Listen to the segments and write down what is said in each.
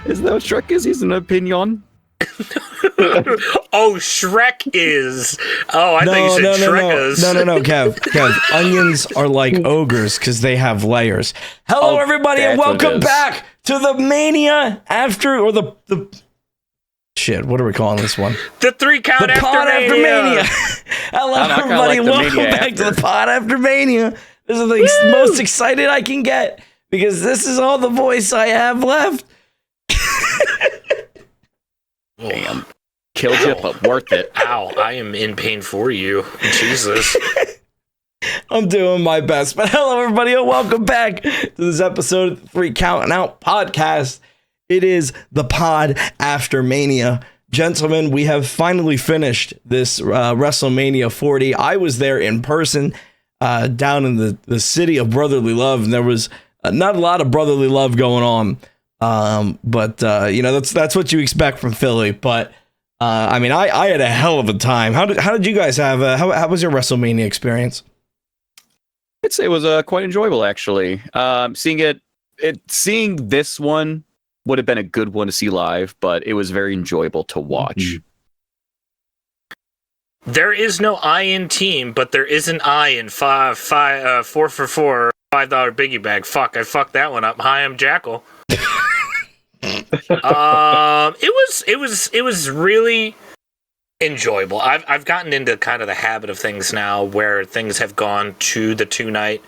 Isn't that what Shrek is? He's an opinion. Oh, Shrek is. Oh, I thought you said Shrekkas. No, Kev. Onions are like ogres because they have layers. Hello, everybody, and welcome back to the Mania After, or the shit. What are we calling this one? The 3 count the Pod After Mania. Hello, everybody, and welcome back to the Pod After Mania. This is the most excited I can get because this is all the voice I have left. Damn. Killed you, but worth it. Ow, I am in pain for you. Jesus. I'm doing my best. But hello, everybody, and welcome back to this episode of the 3 Counting Out podcast. It is the Pod After Mania. Gentlemen, we have finally finished this Wrestlemania 40. I was there in person down in the city of brotherly love, and there was not a lot of brotherly love going on. But you know, that's what you expect from Philly. But I mean, I had a hell of a time. How did you guys have? How was your WrestleMania experience? I'd say it was quite enjoyable, actually. Seeing this one would have been a good one to see live, but it was very enjoyable to watch. Mm-hmm. There is no I in team, but there is an I in 4 for $4 $5 biggie bag. Fuck, I fucked that one up. Hi, I'm Jackal. It was really enjoyable. I've gotten into kind of the habit of things now where things have gone to the two night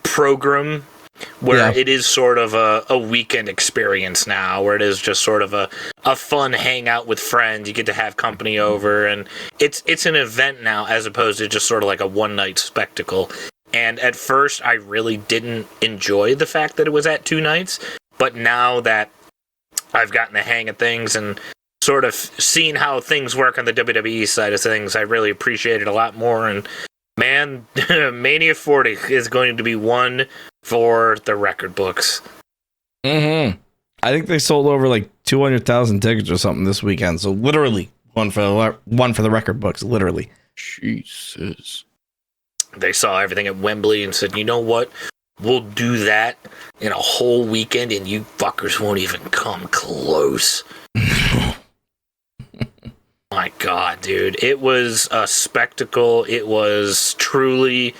program where it is sort of a weekend experience now, where it is just sort of a fun hangout with friends. You get to have company over, and it's an event now as opposed to just sort of like a one night spectacle. And at first I really didn't enjoy the fact that it was at 2 nights. But now that I've gotten the hang of things and sort of seen how things work on the WWE side of things, I really appreciate it a lot more. And man, Mania 40 is going to be one for the record books. Mm-hmm. I think they sold over like 200,000 tickets or something this weekend. So literally one for the record books. Literally. Jesus. They saw everything at Wembley and said, you know what? We'll do that in a whole weekend, and you fuckers won't even come close. My God, dude. It was a spectacle. It was truly...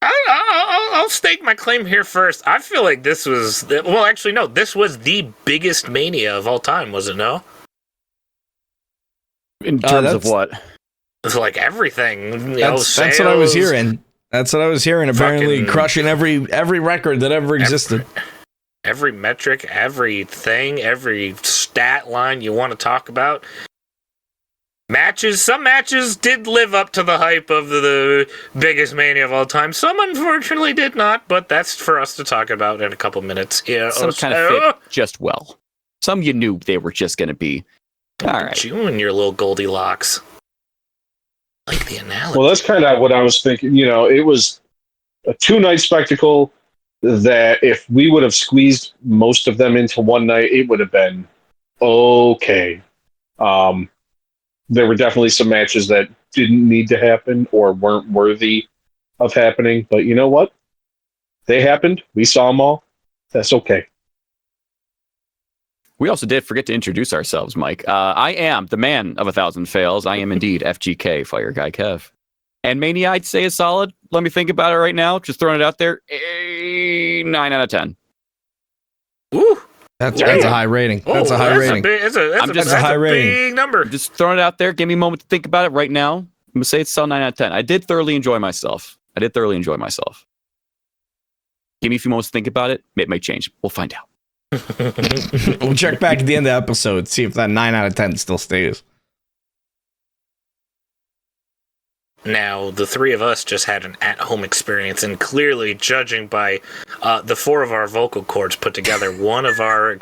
I'll stake my claim here first. I feel like this was... Well, actually, no. This was the biggest Mania of all time, was it, no? In terms of what? It's like everything. That's what I was hearing. That's what I was hearing. Apparently crushing every record that ever existed. Every metric, everything, every stat line you want to talk about. Matches. Some matches did live up to the hype of the biggest Mania of all time. Some, unfortunately, did not, but that's for us to talk about in a couple minutes. Yeah, some kind of fit just well. Some you knew they were just going to be. All right. You and your little Goldilocks. Like the analogy. Well, that's kind of what I was thinking. You know, it was a 2-night spectacle that if we would have squeezed most of them into one night, it would have been okay. There were definitely some matches that didn't need to happen or weren't worthy of happening. But you know what? They happened. We saw them all. That's okay. We also did forget to introduce ourselves, Mike. I am the man of 1,000 fails. I am indeed FGK, Fire Guy Kev. And Mania, I'd say, is solid. Let me think about it right now. Just throwing it out there. 9 out of 10. Ooh. That's a high rating. That's a high rating. That's a high rating. Big number. Just throwing it out there. Give me a moment to think about it right now. I'm going to say it's still 9 out of 10. I did thoroughly enjoy myself. Give me a few moments to think about it. It may change. We'll find out. We'll check back at the end of the episode, see if that 9 out of 10 still stays. Now, the three of us just had an at-home experience, and clearly, judging by the 4 of our vocal cords put together, one of our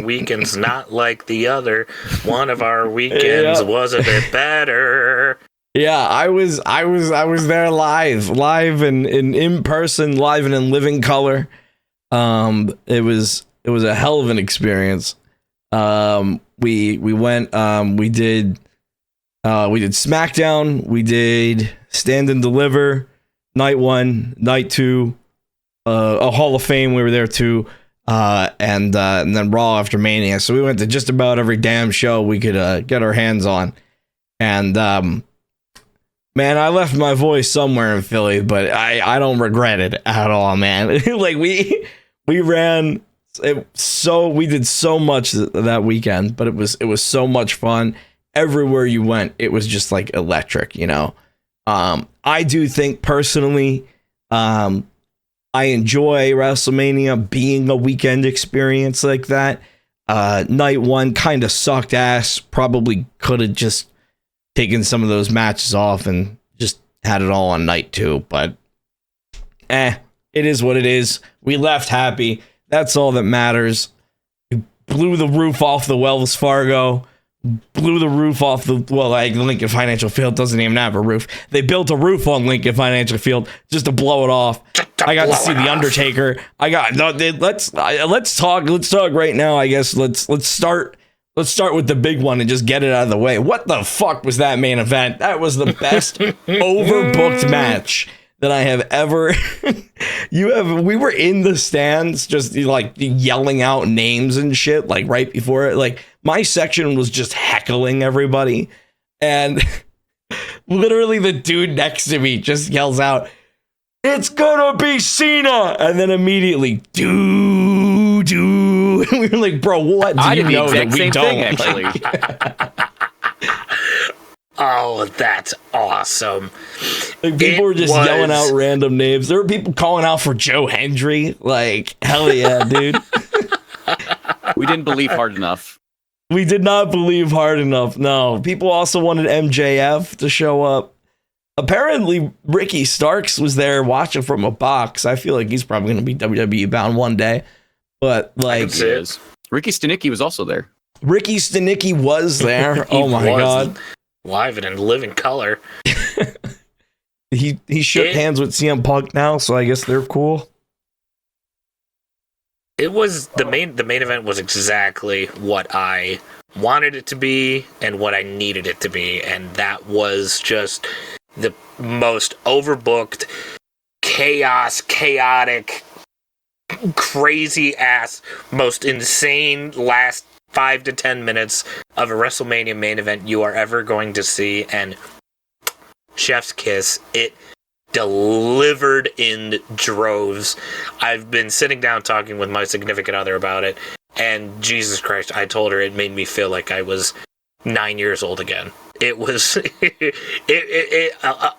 weekends not like the other. One of our weekends was a bit better. Yeah, I was there live and in person, live and in living color. It was a hell of an experience. We went, we did SmackDown, we did Stand and Deliver, night 1, night 2. a Hall of Fame. We were there too, and then Raw After Mania. So we went to just about every damn show we could get our hands on. And man, I left my voice somewhere in Philly, but I don't regret it at all, man. Like we ran it, so we did so much that weekend, but it was so much fun. Everywhere you went, it was just like electric, you know. I do think personally, I enjoy WrestleMania being a weekend experience like that. Night one kind of sucked ass. Probably could have just taken some of those matches off and just had it all on night two. But it is what it is. We left happy. That's all that matters. We blew the roof off the Wells Fargo. Blew the roof off the Lincoln Financial Field doesn't even have a roof. They built a roof on Lincoln Financial Field just to blow it off. I got to see the Undertaker. Let's talk right now. I guess let's start with the big one and just get it out of the way. What the fuck was that main event? That was the best overbooked match that I have ever. We were in the stands just like yelling out names and shit like right before it. Like my section was just heckling everybody, and literally the dude next to me just yells out, "It's gonna be Cena!" And then immediately, do. We were like, bro, what? I did the exact same thing, actually. Oh, that's awesome. Like people were just yelling out random names. There were people calling out for Joe Hendry. Like, hell yeah, dude. We didn't believe hard enough. We did not believe hard enough. No. People also wanted MJF to show up. Apparently, Ricky Starks was there watching from a box. I feel like he's probably going to be WWE bound one day. But, like... He is. Ricky Stenicki was also there. Ricky Stenicki was there. Oh, my God. Live and in living color. He shook hands with CM Punk now, so I guess they're cool. It was the main event was exactly what I wanted it to be and what I needed it to be, and that was just the most overbooked, chaotic, crazy ass, most insane last 5 to 10 minutes of a WrestleMania main event you are ever going to see, and chef's kiss, it delivered in droves. I've been sitting down talking with my significant other about it, and Jesus Christ, I told her it made me feel like I was 9 years old again. It was,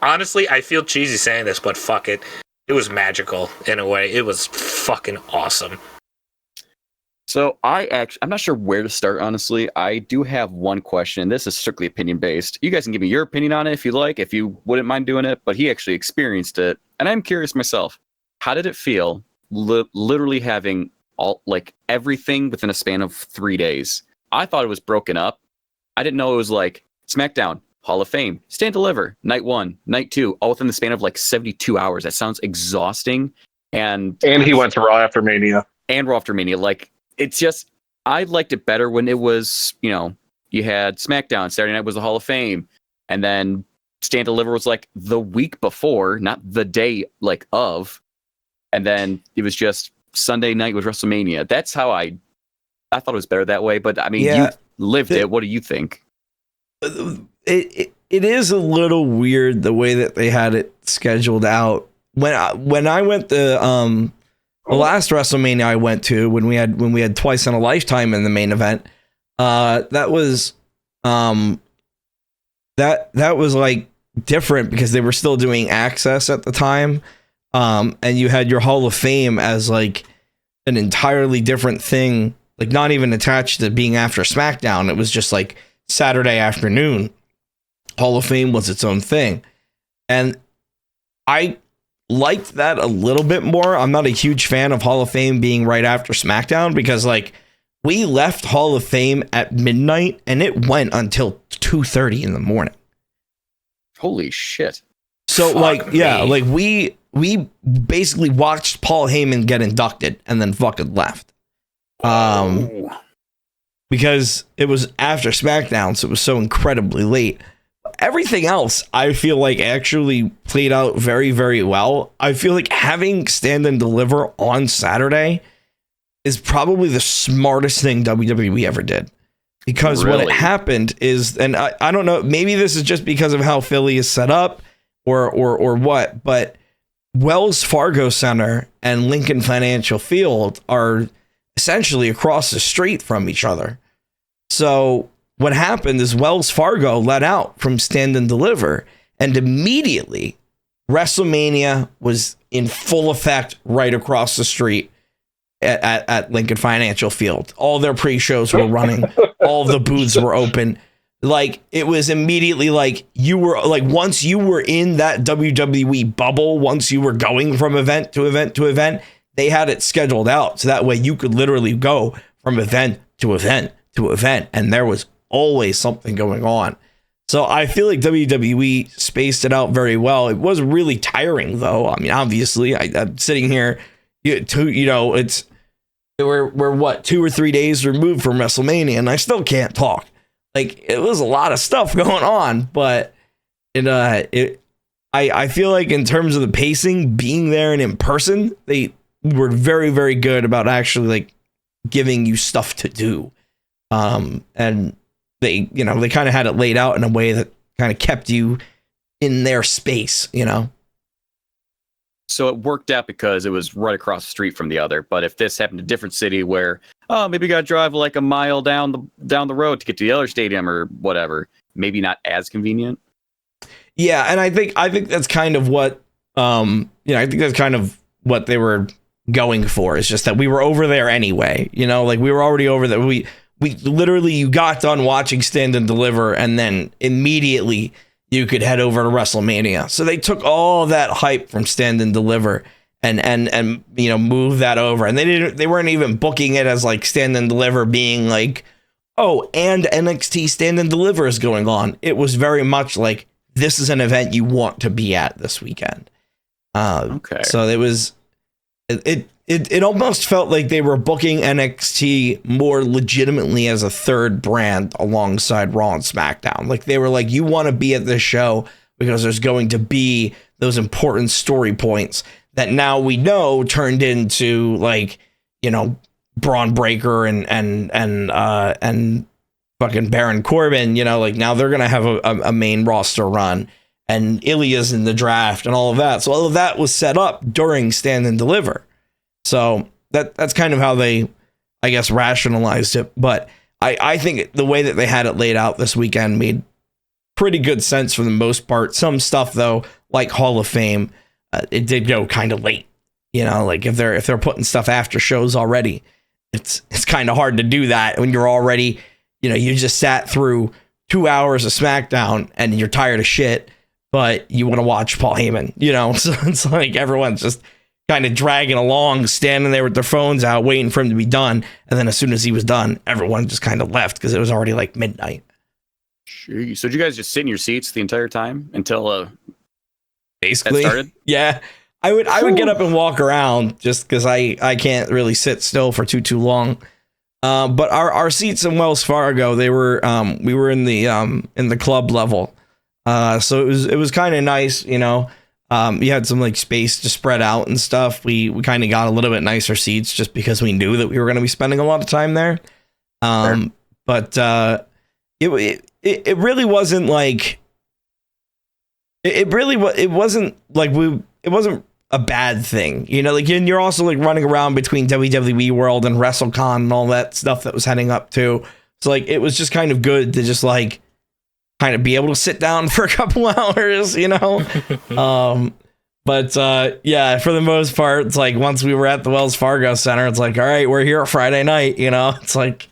honestly, I feel cheesy saying this, but fuck it. It was magical in a way. It was fucking awesome. So I'm not sure where to start, honestly. I do have one question. This is strictly opinion based. You guys can give me your opinion on it if you like, if you wouldn't mind doing it, but he actually experienced it. And I'm curious myself, how did it feel literally having all like everything within a span of 3 days? I thought it was broken up. I didn't know it was like SmackDown, Hall of Fame, Stand Deliver, Night 1, Night 2, all within the span of like 72 hours. That sounds exhausting. And he went to Raw After Mania. And Raw After Mania. Like, it's just, I liked it better when it was, you know, you had SmackDown, Saturday night was the Hall of Fame, and then Stand Deliver was like the week before, not the day like of, and then it was just Sunday night was WrestleMania. That's how I thought it was better that way, but I mean, you lived it. What do you think? It is a little weird the way that they had it scheduled out. When I went to the last WrestleMania I went to, when we had Twice in a Lifetime in the main event, that was like different because they were still doing Access at the time, and you had your Hall of Fame as like an entirely different thing, like not even attached to being after SmackDown. It was just like Saturday afternoon. Hall of Fame was its own thing, and I liked that a little bit more. I'm not a huge fan of Hall of Fame being right after SmackDown because like we left Hall of Fame at midnight and it went until 2:30 in the morning. Holy shit. So like we basically watched Paul Heyman get inducted and then fucking left. Because it was after SmackDown, so it was so incredibly late. everything else, I feel like actually played out very, very well. I feel like having Stand and Deliver on Saturday is probably the smartest thing WWE ever did. Because what had happened is, and I don't know, maybe this is just because of how Philly is set up or what, but Wells Fargo Center and Lincoln Financial Field are essentially across the street from each other. So what happened is Wells Fargo let out from Stand and Deliver, and immediately WrestleMania was in full effect right across the street at Lincoln Financial Field. All their pre-shows were running. All the booths were open. Like, it was immediately like you were like, once you were in that WWE bubble, once you were going from event to event to event, they had it scheduled out. So that way you could literally go from event to event to event. And there was always something going on. So I feel like WWE spaced it out very well. It was really tiring, though. I mean, obviously, I'm sitting here, we're what, 2 or 3 days removed from WrestleMania, and I still can't talk. Like, it was a lot of stuff going on, but I feel like in terms of the pacing, being there and in person, they were very, very good about actually like giving you stuff to do. And they kind of had it laid out in a way that kind of kept you in their space, So it worked out because it was right across the street from the other. But if this happened in a different city where, maybe you got to drive like a mile down the road to get to the other stadium or whatever, maybe not as convenient. Yeah, and I think that's kind of what I think that's kind of what they were going for. It's just that we were over there anyway. Like we were already over there. We literally, you got done watching Stand and Deliver, and then immediately you could head over to WrestleMania. So they took all that hype from Stand and Deliver and move that over. And they weren't even booking it as like Stand and Deliver being like, oh, and NXT Stand and Deliver is going on. It was very much like, this is an event you want to be at this weekend. Okay. So it almost felt like they were booking NXT more legitimately as a third brand alongside Raw and SmackDown. Like, they were like, you want to be at this show because there's going to be those important story points that now we know turned into like, Braun Breaker and fucking Baron Corbin, like now they're going to have a main roster run, and Ilya's in the draft and all of that. So all of that was set up during Stand and Deliver. So that's kind of how they, I guess, rationalized it. But I think the way that they had it laid out this weekend made pretty good sense for the most part. Some stuff, though, like Hall of Fame, it did go kind of late. Like if they're putting stuff after shows already, it's kind of hard to do that when you're already, you just sat through 2 hours of SmackDown and you're tired of shit, but you want to watch Paul Heyman, So it's like everyone's just kind of dragging along, standing there with their phones out, waiting for him to be done. And then as soon as he was done, everyone just kind of left because it was already like midnight. Jeez. So did you guys just sit in your seats the entire time until basically that started? Yeah. I would get up and walk around just because I can't really sit still for too long. But our seats in Wells Fargo, they were we were in the club level. So it was kind of nice, you had some like space to spread out and stuff. We kind of got a little bit nicer seats just because we knew that we were going to be spending a lot of time there. Sure. But it really wasn't like it wasn't like it wasn't a bad thing, like, and you're also like running around between WWE World and WrestleCon and all that stuff that was heading up too. So like it was just kind of good to just like kind of be able to sit down for a couple hours, But yeah, for the most part, it's like once we were at the Wells Fargo Center, it's like, all right, we're here Friday night, it's like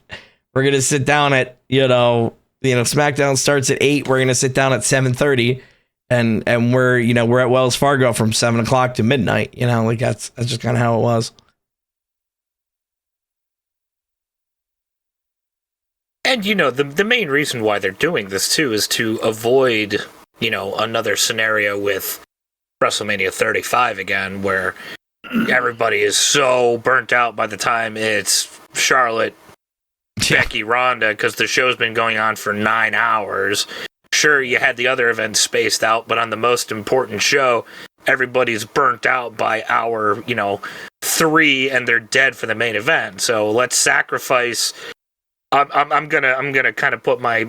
we're gonna sit down at SmackDown starts at 8, we're gonna sit down at 7:30, and we're at Wells Fargo from 7 o'clock to midnight, like that's just kind of how it was. And the main reason why they're doing this too is to avoid another scenario with WrestleMania 35 again, where everybody is so burnt out by the time it's Charlotte, Becky, Ronda, because the show's been going on for 9 hours. sure, you had the other events spaced out, but on the most important show, everybody's burnt out by hour, 3, and they're dead for the main event. So let's sacrifice. I'm gonna kind of put my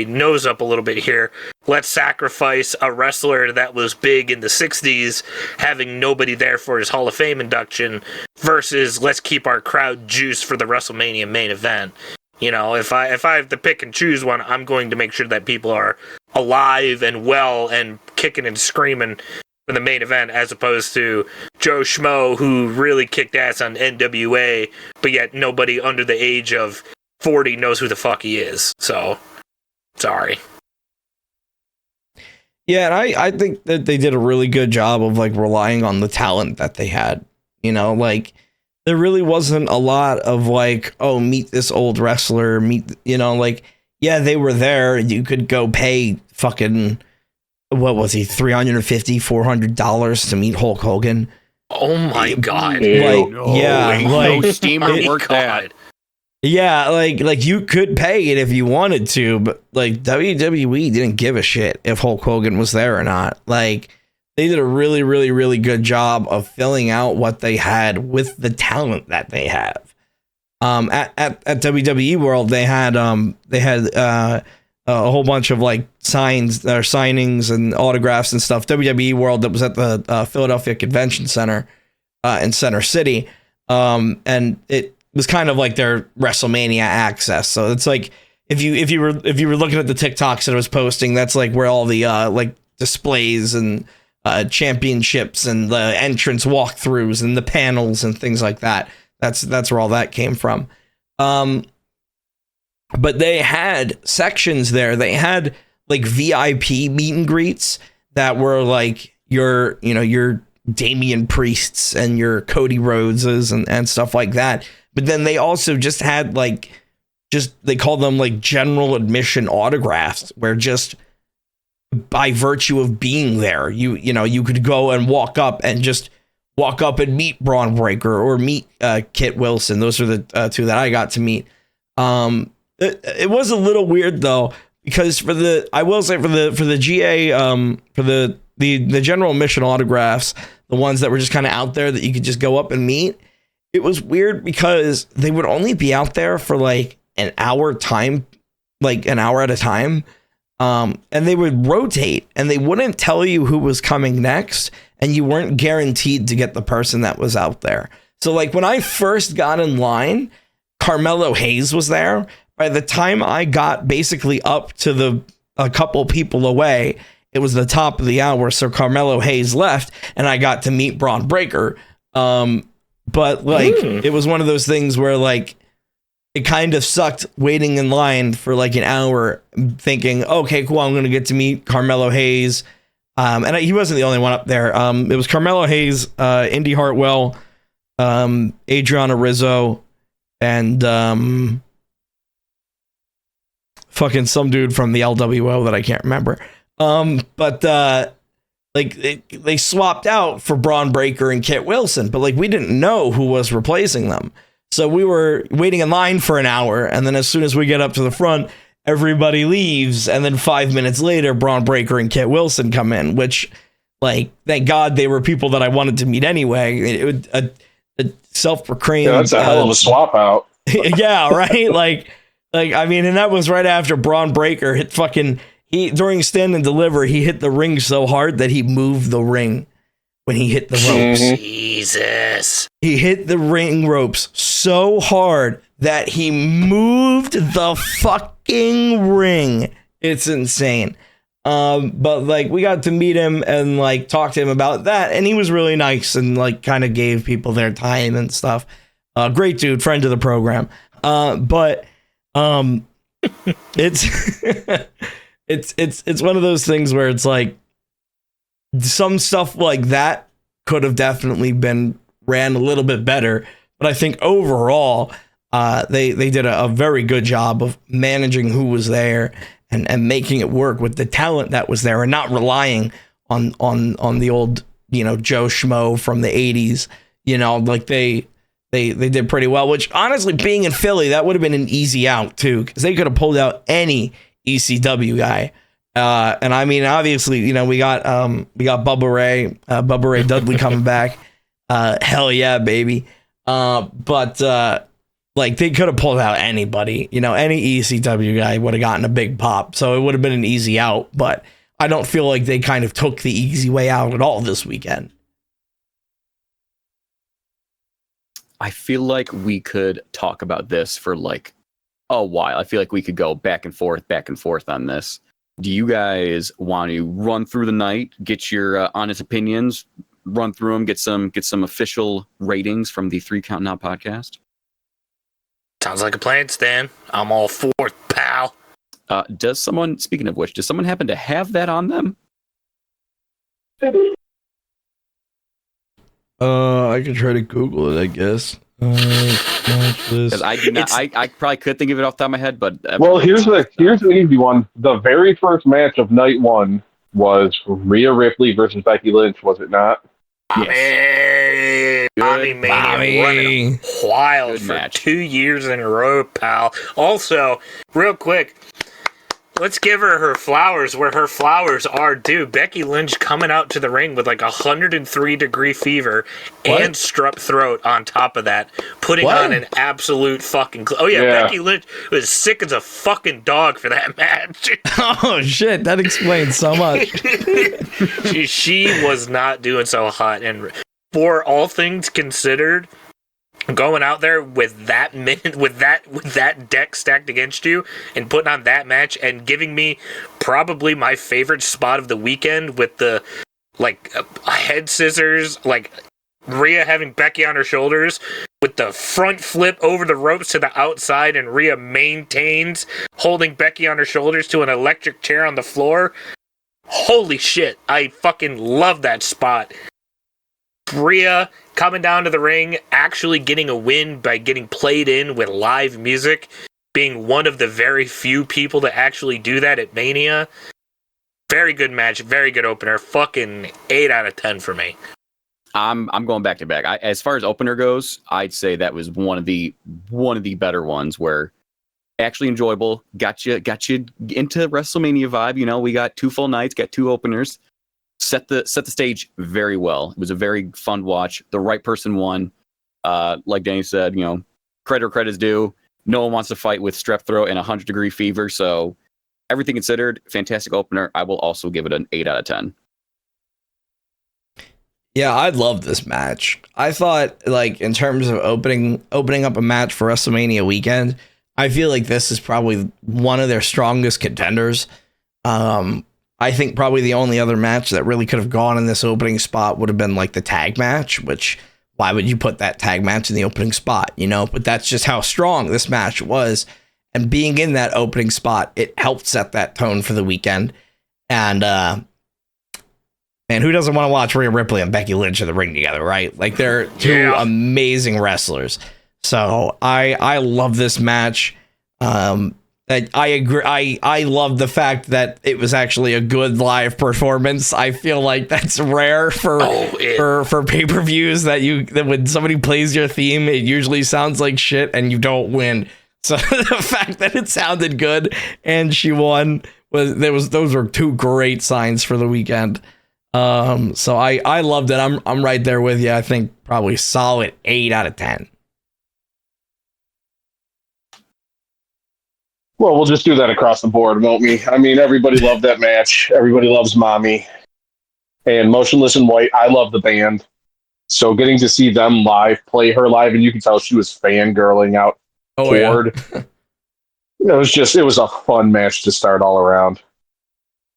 nose up a little bit here. Let's sacrifice a wrestler that was big in the '60s, having nobody there for his Hall of Fame induction, versus let's keep our crowd juiced for the WrestleMania main event. If I have to pick and choose one, I'm going to make sure that people are alive and well and kicking and screaming for the main event, as opposed to Joe Schmo, who really kicked ass on NWA, but yet nobody under the age of 40 knows who the fuck he is. So, sorry. Yeah, and I think that they did a really good job of like relying on the talent that they had. There really wasn't a lot of like, oh, meet this old wrestler, yeah, they were there. You could go pay fucking, what was he, $350, $400 to meet Hulk Hogan. Oh my God. No steamer work that. Yeah, like you could pay it if you wanted to, but like WWE didn't give a shit if Hulk Hogan was there or not. Like, they did a really, really, really good job of filling out what they had with the talent that they have. At WWE World, they had a whole bunch of like signings and autographs and stuff. WWE World, that was at the Philadelphia Convention Center in Center City, and it was kind of like their WrestleMania access. So it's like if you were looking at the TikToks that I was posting, that's like where all the like displays and championships and the entrance walkthroughs and the panels and things like that. That's where all that came from. But they had sections there. They had like VIP meet and greets that were like your Damian Priests and your Cody Rhodeses and stuff like that. But then they also just had they called them like general admission autographs, where just by virtue of being there, you could go and walk up and meet Braun Breaker or meet Kit Wilson. Those are the two that I got to meet. It was a little weird though, because for the GA, for the general admission autographs, the ones that were just kind of out there that you could just go up and meet, it was weird because they would only be out there for like an hour at a time. And they would rotate and they wouldn't tell you who was coming next, and you weren't guaranteed to get the person that was out there. So like when I first got in line, Carmelo Hayes was there. By the time I got basically up to a couple people away, it was the top of the hour. So Carmelo Hayes left and I got to meet Braun Breaker. But like, it was one of those things where like, it kind of sucked waiting in line for like an hour thinking, okay, cool, I'm going to get to meet Carmelo Hayes. And he wasn't the only one up there. It was Carmelo Hayes, Indy Hartwell, Adriana Rizzo, and fucking some dude from the LWO that I can't remember. But they swapped out for Braun Breaker and Kit Wilson, but like we didn't know who was replacing them. So we were waiting in line for an hour, and then as soon as we get up to the front, everybody leaves, and then 5 minutes later, Braun Breaker and Kit Wilson come in, which, like, thank God they were people that I wanted to meet anyway. A self-proclaimed... Yeah, that's a hell of a swap out. Yeah, right? Like, I mean, and that was right after Braun Breaker hit during Stand and Deliver, he hit the ring so hard that he moved the ring when he hit the ropes. Jesus. He hit the ring ropes so hard that he moved the fucking ring. It's insane. But like we got to meet him and like talk to him about that, and he was really nice and like kind of gave people their time and stuff. Great dude, friend of the program. But it's it's one of those things where it's like some stuff like that could have definitely been ran a little bit better, but I think overall they did a very good job of managing who was there and making it work with the talent that was there, and not relying on the old Joe Schmo from the 80s. Like they did pretty well, which honestly, being in Philly, that would have been an easy out too, because they could have pulled out any ECW guy. And I mean, obviously, you know, we got Bubba Ray Dudley coming back. Hell yeah, baby. But like they could have pulled out anybody, you know, any ECW guy would have gotten a big pop. So it would have been an easy out, but I don't feel like they kind of took the easy way out at all this weekend. I feel like we could talk about this for like a while. I feel like we could go back and forth on this. Do you guys want to run through the night, get your honest opinions, run through them, get some official ratings from the 3 Count Now podcast? Sounds like a plan, Stan. I'm all for it, pal. Does someone, speaking of which, does someone happen to have that on them? I could try to Google it, I guess. Because I do not. I probably could think of it off the top of my head, but Well, here's the easy one. The very first match of night one was Rhea Ripley versus Becky Lynch, was it not? yes. Bobby Mania running wild Good for match. 2 years in a row, pal. Also, real quick, let's give her flowers where her flowers are due. Becky Lynch coming out to the ring with like 103-degree fever and strep throat on top of that, putting on an absolute fucking... Yeah. Becky Lynch was sick as a fucking dog for that match. Oh shit, that explains so much. she was not doing so hot, and for all things considered, going out there with that deck stacked against you and putting on that match and giving me probably my favorite spot of the weekend with the like head scissors, like Rhea having Becky on her shoulders with the front flip over the ropes to the outside, and Rhea maintains holding Becky on her shoulders to an electric chair on the floor. Holy shit, I fucking love that spot. Rhea coming down to the ring, actually getting a win by getting played in with live music, being one of the very few people to actually do that at Mania. Very good match, very good opener. Fucking 8 out of 10 for me. I'm going back to back. As far as opener goes, I'd say that was one of the better ones where actually enjoyable. Got you into WrestleMania vibe. You know, we got 2 full nights, got 2 openers. Set the stage very well. It was a very fun watch. The right person won. Like Danny said, you know, credit where credit's due. No one wants to fight with strep throat and 100-degree fever. So everything considered, fantastic opener. I will also give it an 8 out of 10. Yeah, I love this match. I thought, like, in terms of opening up a match for WrestleMania weekend, I feel like this is probably one of their strongest contenders. I think probably the only other match that really could have gone in this opening spot would have been like the tag match, which why would you put that tag match in the opening spot, you know? But that's just how strong this match was. And being in that opening spot, it helped set that tone for the weekend. And, man, who doesn't want to watch Rhea Ripley and Becky Lynch in the ring together, right? Like, they're two amazing wrestlers. So I love this match. I agree. I love the fact that it was actually a good live performance. I feel like that's rare for pay-per-views that when somebody plays your theme, it usually sounds like shit and you don't win. So the fact that it sounded good and she won those were 2 great signs for the weekend. So I loved it. I'm right there with you. I think probably solid 8 out of 10. Well, we'll just do that across the board, won't we? I mean, everybody loved that match. Everybody loves Mommy. And Motionless in White, I love the band. So getting to see them live, play her live, and you can tell she was fangirling out forward. Yeah. It was a fun match to start all around.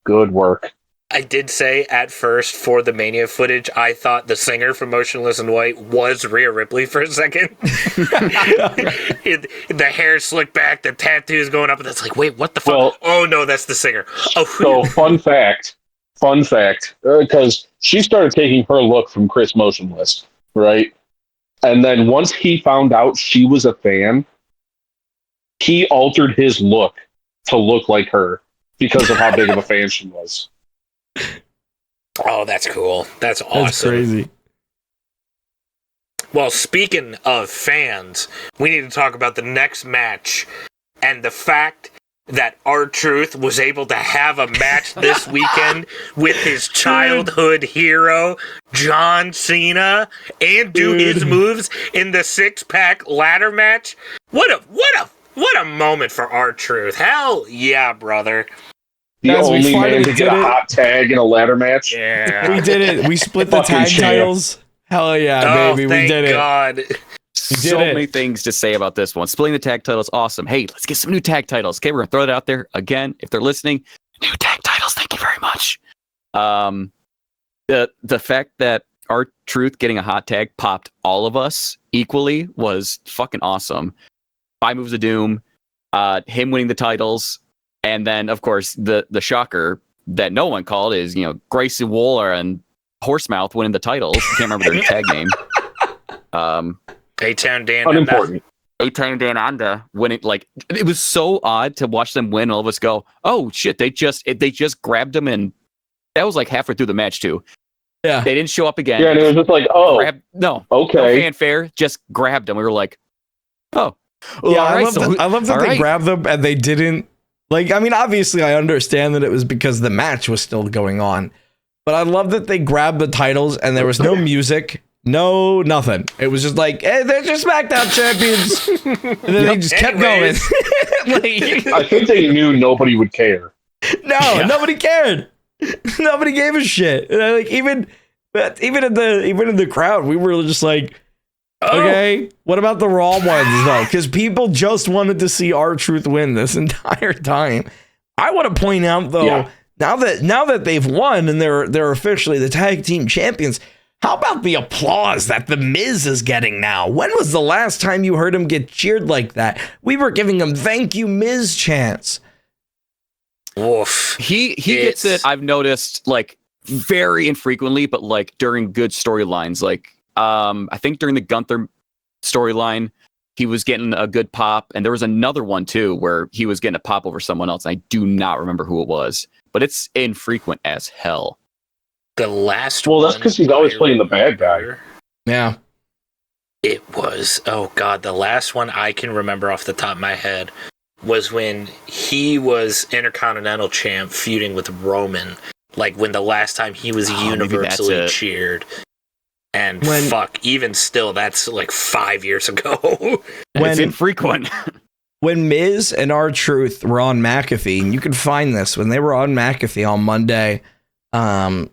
Good work. I did say at first for the Mania footage, I thought the singer from Motionless in White was Rhea Ripley for a second. The hair slicked back, the tattoos going up, and it's like, wait, what the fuck? Well, oh no, that's the singer. Oh, so fun fact, because she started taking her look from Chris Motionless, right? And then once he found out she was a fan, he altered his look to look like her because of how big of a fan she was. Oh, that's cool. That's awesome. That's crazy. Well, speaking of fans, we need to talk about the next match and the fact that R-Truth was able to have a match this weekend with his childhood hero, John Cena, and do his moves in the 6-pack ladder match. What a moment for R-Truth. Hell yeah, brother. The only man to get a hot tag in a ladder match. Yeah. We did it. We split the tag titles. Hell yeah, baby. We did it. God. So many things to say about this one. Splitting the tag titles, awesome. Hey, let's get some new tag titles. Okay, we're gonna throw it out there again. If they're listening, new tag titles. Thank you very much. The fact that R-Truth getting a hot tag popped all of us equally was fucking awesome. 5 Moves of Doom, him winning the titles, and then of course the shocker that no one called is Gracie Waller and Horsemouth winning the titles. I can't remember their tag name. A-Town Dan. Unimportant. A-Town Dan Anda winning. Like, it was so odd to watch them win. All of us go, oh shit! They just grabbed them, and that was like halfway through the match too. Yeah, they didn't show up again. Yeah, and it was just like, okay, no fanfare, just grabbed them. We were like, oh, well, yeah. right, I love that they grabbed them and they didn't. Like, I mean, obviously, I understand that it was because the match was still going on, but I love that they grabbed the titles and there was no music. No, nothing. It was just like, hey, they're just SmackDown champions. And then they just kept going. I think they knew nobody would care. No, nobody cared. Nobody gave a shit. And like even in the crowd, we were just like, okay, what about the Raw ones though? Because people just wanted to see R-Truth win this entire time. I want to point out though, now that they've won and they're officially the tag team champions. How about the applause that The Miz is getting now? When was the last time you heard him get cheered like that? We were giving him thank you, Miz chants. Woof. He gets it, I've noticed, like, very infrequently, but like during good storylines. Like, I think during the Gunther storyline, he was getting a good pop. And there was another one too, where he was getting a pop over someone else. I do not remember who it was, but it's infrequent as hell. The last one. Well, that's because he's always playing the bad guy. Yeah. It was, oh God, the last one I can remember off the top of my head was when he was Intercontinental Champ feuding with Roman. Like when the last time he was universally cheered. And even still, that's like 5 years ago. It's infrequent. When Miz and R-Truth were on McAfee, and you can find this, when they were on McAfee on Monday, The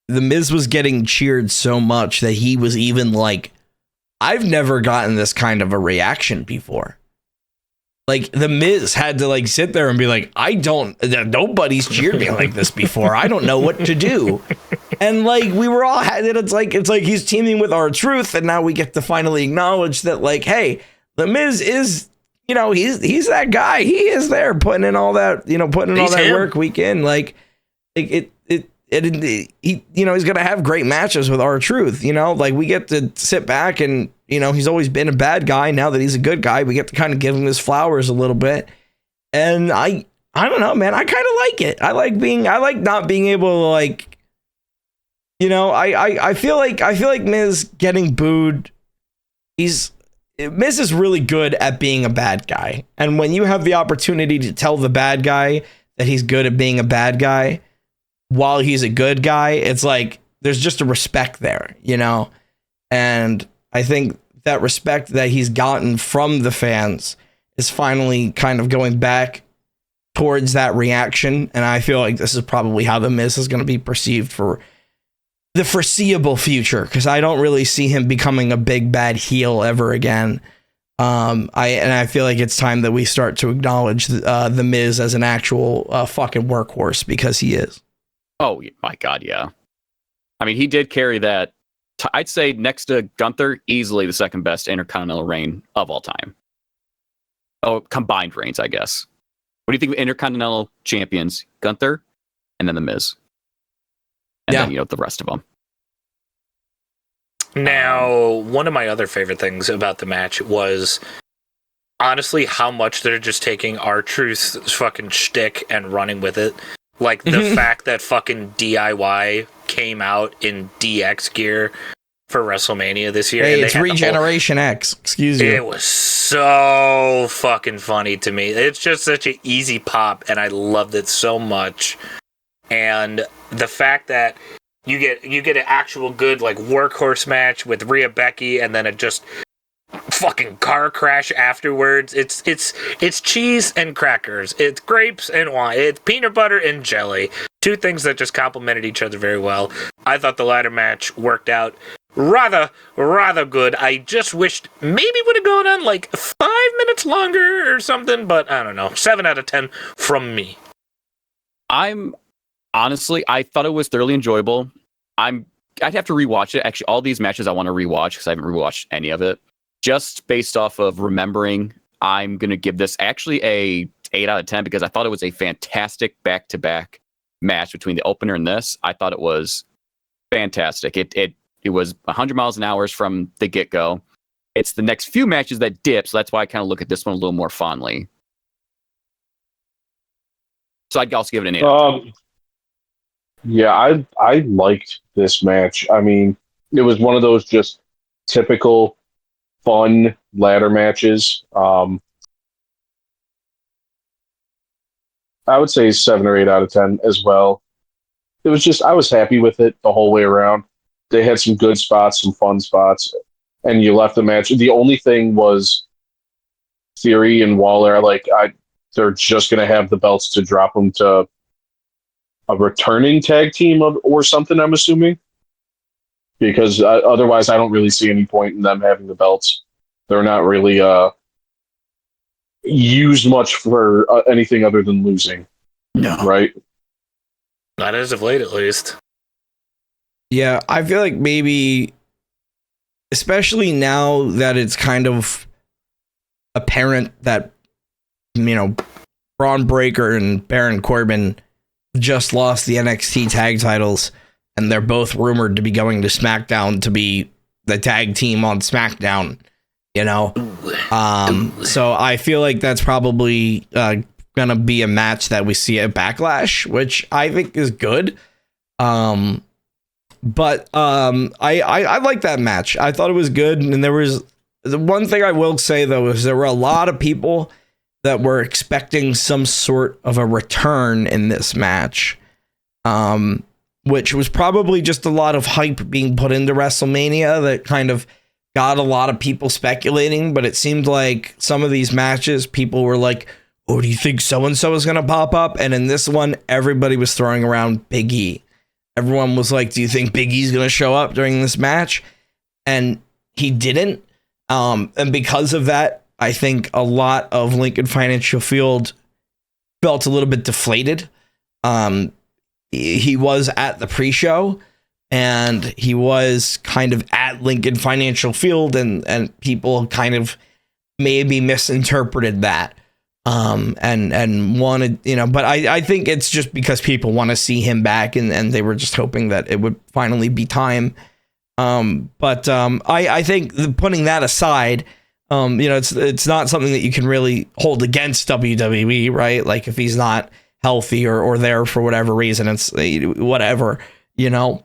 Miz was getting cheered so much that he was even like, I've never gotten this kind of a reaction before. Like, The Miz had to like sit there and be like, nobody's cheered me like this before. I don't know what to do. And like, we were all it's like he's teaming with R-Truth, and now we get to finally acknowledge that, like, hey, The Miz is, he's that guy. He is there putting in all that, putting in all that work week in. Like he's gonna have great matches with R-Truth. Like, we get to sit back and he's always been a bad guy. Now that he's a good guy, we get to kind of give him his flowers a little bit. And I don't know, man. I kind of like it. I like not being able to, like, I feel like Miz getting booed. Miz is really good at being a bad guy, and when you have the opportunity to tell the bad guy that he's good at being a bad guy while he's a good guy, it's like there's just a respect there, and I think that respect that he's gotten from the fans is finally kind of going back towards that reaction, and I feel like this is probably how The Miz is going to be perceived for the foreseeable future, because I don't really see him becoming a big bad heel ever again. I feel like it's time that we start to acknowledge the Miz as an actual fucking workhorse, because he is. Oh my God, yeah. I mean, he did carry that. I'd say next to Gunther, easily the second best Intercontinental reign of all time. Oh, combined reigns, I guess. What do you think of Intercontinental champions? Gunther, and then the Miz, and then the rest of them. Now, one of my other favorite things about the match was honestly how much they're just taking R-Truth's fucking shtick and running with it. Like the fact that fucking DIY came out in DX gear for WrestleMania this year. Hey, and it's Regeneration X. Excuse you. It was so fucking funny to me. It's just such an easy pop, and I loved it so much. And the fact that you get an actual good like workhorse match with Rhea Becky, and then it just fucking car crash afterwards. It's cheese and crackers. It's grapes and wine. It's peanut butter and jelly. Two things that just complemented each other very well. I thought the ladder match worked out rather good. I just wished maybe would have gone on like 5 minutes longer or something, but I don't know. 7 out of 10 from me. Honestly, I thought it was thoroughly enjoyable. I'd have to rewatch it. Actually, all these matches I want to rewatch because I haven't rewatched any of it. Just based off of remembering, I'm going to give this actually a 8 out of 10 because I thought it was a fantastic back-to-back match between the opener and this. I thought it was fantastic. It was 100 miles an hour from the get-go. It's the next few matches that dip, so that's why I kind of look at this one a little more fondly. So I'd also give it an 8. Yeah, I liked this match. I mean, it was one of those just typical fun ladder matches. I would say 7 or 8 out of 10 as well. It was just, I was happy with it the whole way around. They had some good spots, some fun spots, and you left the match. The only thing was Theory and Waller, they're just going to have the belts to drop them to a returning tag team or something, I'm assuming. Because otherwise, I don't really see any point in them having the belts. They're not really used much for anything other than losing. No. Right? Not as of late, at least. Yeah, I feel like maybe, especially now that it's kind of apparent that, Braun Breaker and Baron Corbin just lost the NXT tag titles, and they're both rumored to be going to SmackDown to be the tag team on SmackDown, So I feel like that's probably gonna be a match that we see at Backlash, which I think is good. But I like that match. I thought it was good, and there was the one thing I will say though is there were a lot of people that were expecting some sort of a return in this match, which was probably just a lot of hype being put into WrestleMania that kind of got a lot of people speculating. But it seemed like some of these matches, people were like, "Oh, do you think so and so is going to pop up?" And in this one, everybody was throwing around Big E. Everyone was like, "Do you think Big E's going to show up during this match?" And he didn't. And because of that, I think a lot of Lincoln Financial Field felt a little bit deflated. He was at the pre-show, and he was kind of at Lincoln Financial Field, and people kind of maybe misinterpreted that. And wanted, but I think it's just because people want to see him back, and they were just hoping that it would finally be time. But I think putting that aside, it's not something that you can really hold against WWE, right? Like if he's not healthy or there for whatever reason, it's whatever,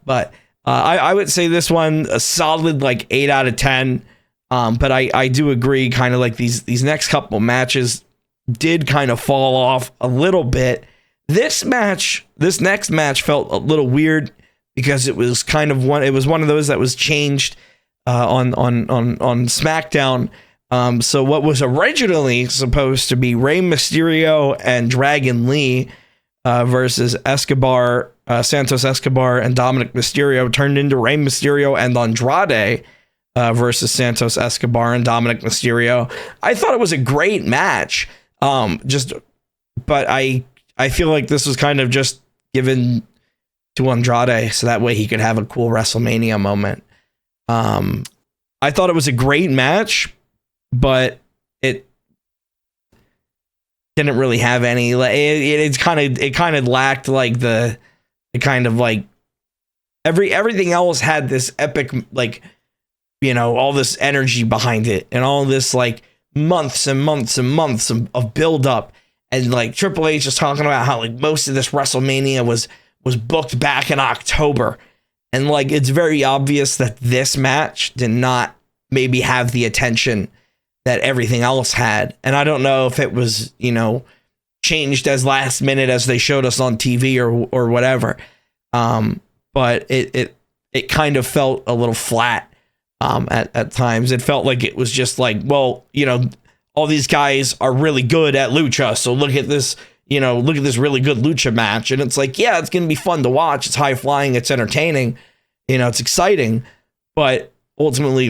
but I would say this one a solid 8 out of 10. But I do agree, kind of like these next couple matches did kind of fall off a little bit. This next match felt a little weird because it was one of those that was changed on SmackDown. So what was originally supposed to be Rey Mysterio and Dragon Lee versus Santos Escobar and Dominic Mysterio turned into Rey Mysterio and Andrade versus Santos Escobar and Dominic Mysterio. I thought it was a great match. But I feel like this was kind of just given to Andrade so that way he could have a cool WrestleMania moment. I thought it was a great match, but it didn't really have any. It kind of lacked everything else had this epic all this energy behind it and all this months and months and months of build up, and Triple H is talking about how most of this WrestleMania was booked back in October, And like, it's very obvious that this match did not maybe have the attention that everything else had. And I don't know if it was, changed as last minute as they showed us on TV or whatever. But it kind of felt a little flat at times. It felt like it was just like, well, all these guys are really good at lucha, so look at this really good lucha match. And it's like, yeah, it's going to be fun to watch. It's high flying. It's entertaining. It's exciting. But ultimately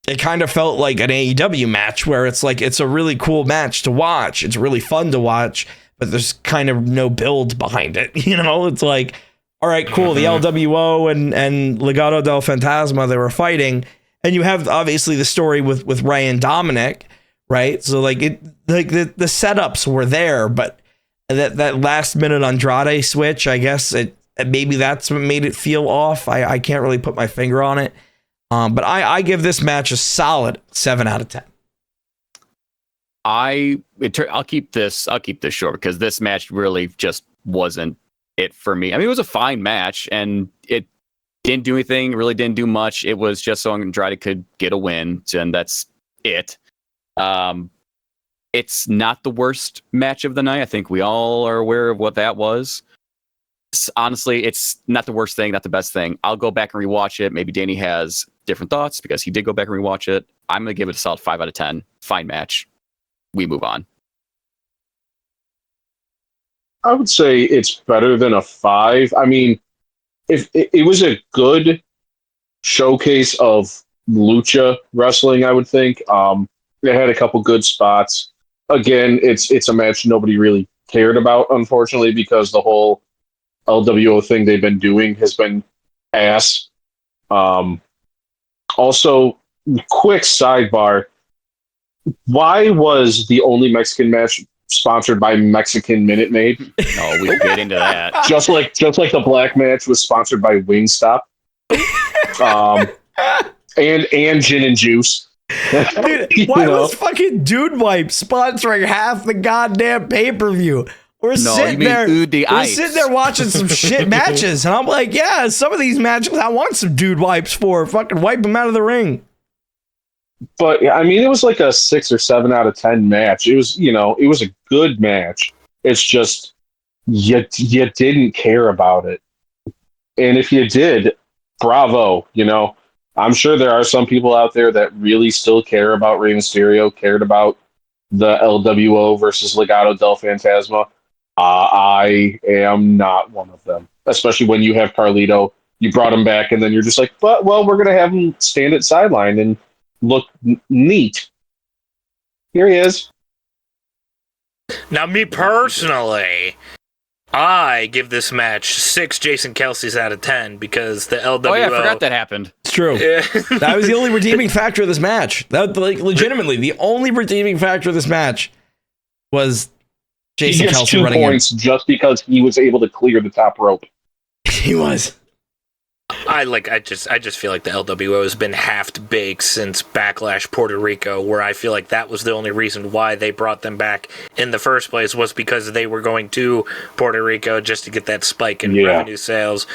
it kind of felt like an AEW match where it's like, it's a really cool match to watch. It's really fun to watch, but there's kind of no build behind it. It's like, all right, cool. The LWO and Legado del Fantasma, they were fighting. And you have obviously the story with Rey and Dominic, right? So like the setups were there, but that last minute Andrade switch, I guess maybe that's what made it feel off. I can't really put my finger on it. But I give this match a solid 7 out of 10. I'll keep this short because this match really just wasn't it for me. I mean, it was a fine match and it didn't do anything, really didn't do much. It was just so Andrade could get a win, and that's it. It's not the worst match of the night. I think we all are aware of what that was. Honestly, it's not the worst thing, not the best thing. I'll go back and rewatch it. Maybe Danny has different thoughts because he did go back and rewatch it. I'm going to give it a solid 5 out of 10. Fine match. We move on. I would say it's better than a 5. I mean, if it was a good showcase of lucha wrestling, I would think. It had a couple good spots. Again, it's a match nobody really cared about, unfortunately, because the whole LWO thing they've been doing has been ass. Also, quick sidebar. Why was the only Mexican match sponsored by Mexican Minute Maid? Oh, we get into that. just like the black match was sponsored by Wingstop. And gin and juice. Dude, why was fucking Dude Wipe sponsoring half the goddamn pay-per-view? We're sitting there watching some shit matches, and I'm like, yeah, some of these matches I want some Dude Wipes for. Fucking wipe them out of the ring. But I mean, it was like a 6 or 7 out of 10 match. It was, it was a good match. It's just you didn't care about it, and if you did, bravo. I'm sure there are some people out there that really still care about Rey Mysterio, cared about the LWO versus Legado del Fantasma. I am not one of them, especially when you have Carlito. You brought him back, and then you're just like, we're going to have him stand at sideline and look neat. Here he is. Now, me personally, I give this match 6 Jason Kelce's out of 10 because the LWO... Oh yeah, I forgot that happened. It's true. That was the only redeeming factor of this match. That, like, legitimately, the only redeeming factor of this match was Jason Kelce running in. He gets 2 points just because he was able to clear the top rope. He was. I just feel like the LWO has been half-baked since Backlash Puerto Rico, where I feel like that was the only reason why they brought them back in the first place was because they were going to Puerto Rico just to get that spike in revenue sales.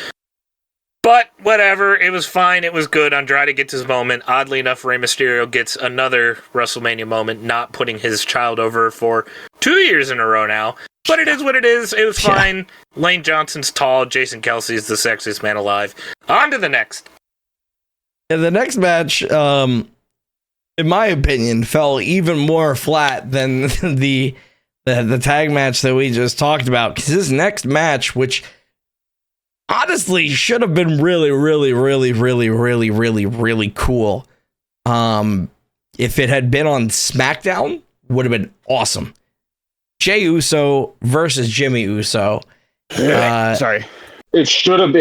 But whatever, it was fine, it was good. Andrade gets his moment. Oddly enough, Rey Mysterio gets another WrestleMania moment, not putting his child over for 2 years in a row now. But it is what it is. It was fine. Lane Johnson's tall. Jason Kelce's the sexiest man alive. On to the next. And the next match, in my opinion, fell even more flat than the tag match that we just talked about. Because this next match, which honestly should have been really, really, really, really, really, really, really cool. If it had been on SmackDown, would have been awesome. Jey Uso versus Jimmy Uso. Sorry. It should have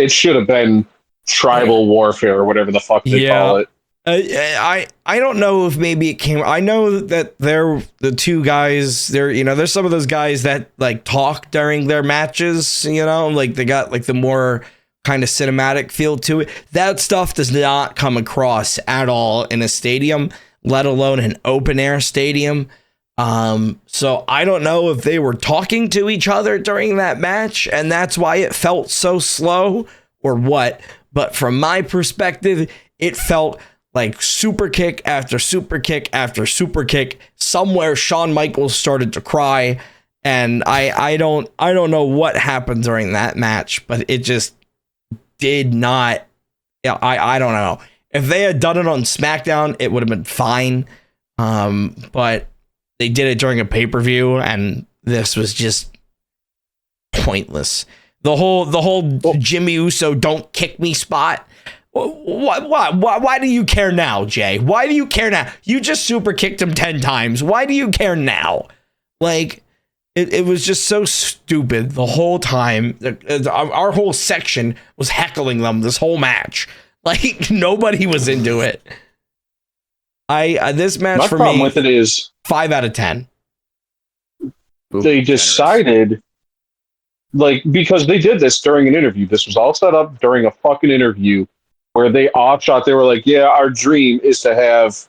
been tribal warfare or whatever the fuck they call it. I don't know if maybe it came. I know that they're the two guys. There's some of those guys that like talk during their matches. Like they got like the more kind of cinematic feel to it. That stuff does not come across at all in a stadium, let alone an open air stadium. So I don't know if they were talking to each other during that match and that's why it felt so slow, or what, but from my perspective, it felt like super kick after super kick after super kick. Somewhere Shawn Michaels started to cry, and I don't know what happened during that match, but it just did not. Yeah, I don't know. If they had done it on SmackDown, it would have been fine. But they did it during a pay-per-view, and this was just pointless. The whole Jimmy Uso don't kick me spot. Why do you care now, Jay? Why do you care now? You just super kicked him 10 times. Why do you care now? Like, it was just so stupid the whole time. Our whole section was heckling them this whole match. Like, nobody was into it. This match My for problem me, with it is 5 out of 10. they decided, like, because they did this during an interview. This was all set up during a fucking interview where they offshot. They were like, yeah, our dream is to have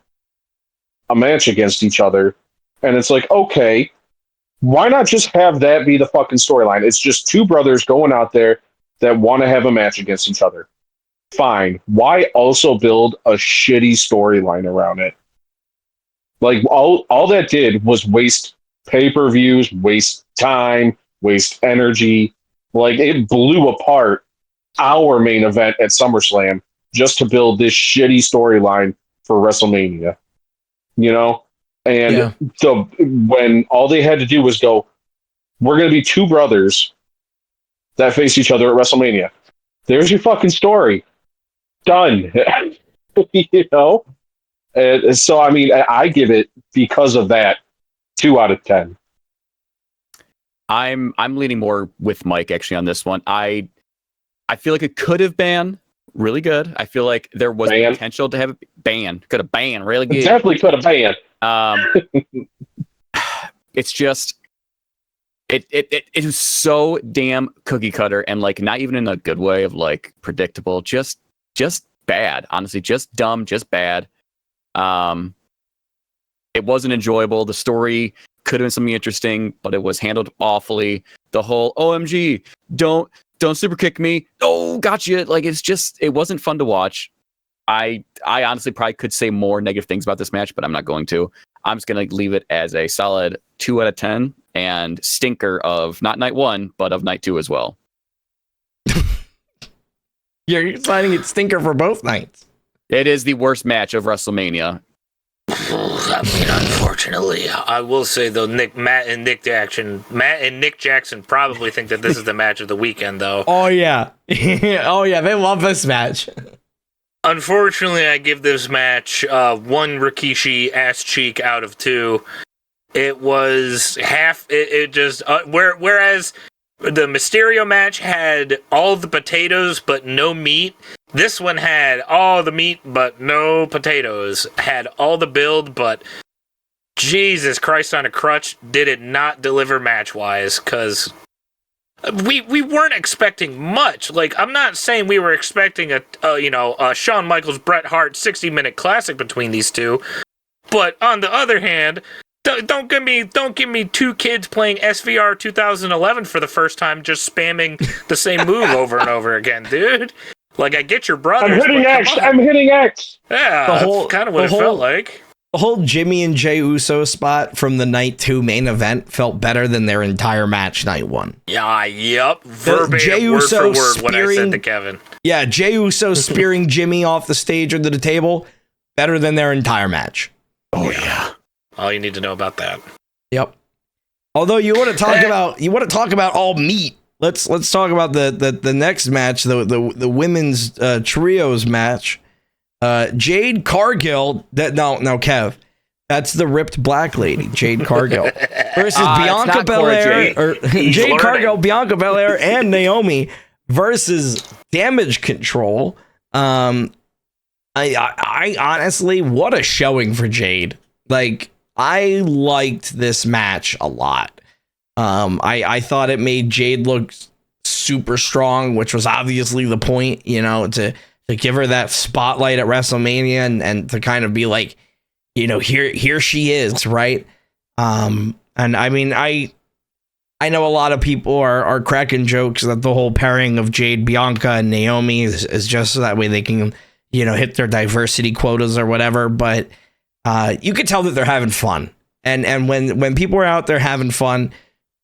a match against each other. And it's like, okay, why not just have that be the fucking storyline? It's just two brothers going out there that want to have a match against each other. Fine. Why also build a shitty storyline around it? Like, all that did was waste pay-per-views, waste time, waste energy. Like, it blew apart our main event at SummerSlam just to build this shitty storyline for WrestleMania. You know? And when all they had to do was go, we're going to be two brothers that face each other at WrestleMania. There's your fucking story. Done. You know? And so, I mean, I give it, because of that, 2 out of 10. I'm leaning more with Mike actually on this one. I feel like it could have been really good. I feel like there was potential to have it could have banned really good. It definitely could have banned. It's just it is so damn cookie cutter, and like not even in a good way of like predictable, just bad. Honestly, just dumb, just bad. It wasn't enjoyable. The story could have been something interesting, but it was handled awfully. The whole OMG, don't super kick me. Oh, gotcha. Like, it wasn't fun to watch. I honestly probably could say more negative things about this match, but I'm not going to. I'm just going to leave it as a solid 2 out of 10 and stinker of not night 1, but of night 2 as well. You're signing it stinker for both nights. It is the worst match of WrestleMania. I mean, unfortunately, I will say though, Matt and Nick Jackson probably think that this is the match of the weekend, though. Oh yeah, oh yeah, they love this match. Unfortunately, I give this match 1 Rikishi ass cheek out of 2. It was half. It just whereas the Mysterio match had all the potatoes but no meat. This one had all the meat but no potatoes. Had all the build, but Jesus Christ on a crutch, did it not deliver match-wise, because we weren't expecting much. Like, I'm not saying we were expecting a Shawn Michaels Bret Hart 60-minute classic between these two, but on the other hand, don't give me two kids playing SVR 2011 for the first time just spamming the same move over and over again, dude. Like, I get your brothers. I'm hitting X. Yeah, that's kind of what it felt like. The whole Jimmy and Jey Uso spot from the night 2 main event felt better than their entire match night 1. Yeah, yep. Verbatim, word for word, what I said to Kevin. Yeah, Jey Uso spearing Jimmy off the stage or to the table, better than their entire match. Oh yeah. All you need to know about that. Yep. Although you want to talk about all meat. Let's talk about the next match, the women's trios match. Jade Cargill. No, Kev. That's the ripped black lady, Jade Cargill, versus Bianca Belair. Jade Cargill, Bianca Belair, and Naomi versus Damage Control. I honestly, what a showing for Jade. Like, I liked this match a lot. I thought it made Jade look super strong, which was obviously the point, to give her that spotlight at WrestleMania and to kind of be like, here she is, right? And I mean, I I know a lot of people are cracking jokes that the whole pairing of Jade, Bianca, and Naomi is just so that way they can, hit their diversity quotas or whatever. But you could tell that they're having fun. And when people are out there having fun,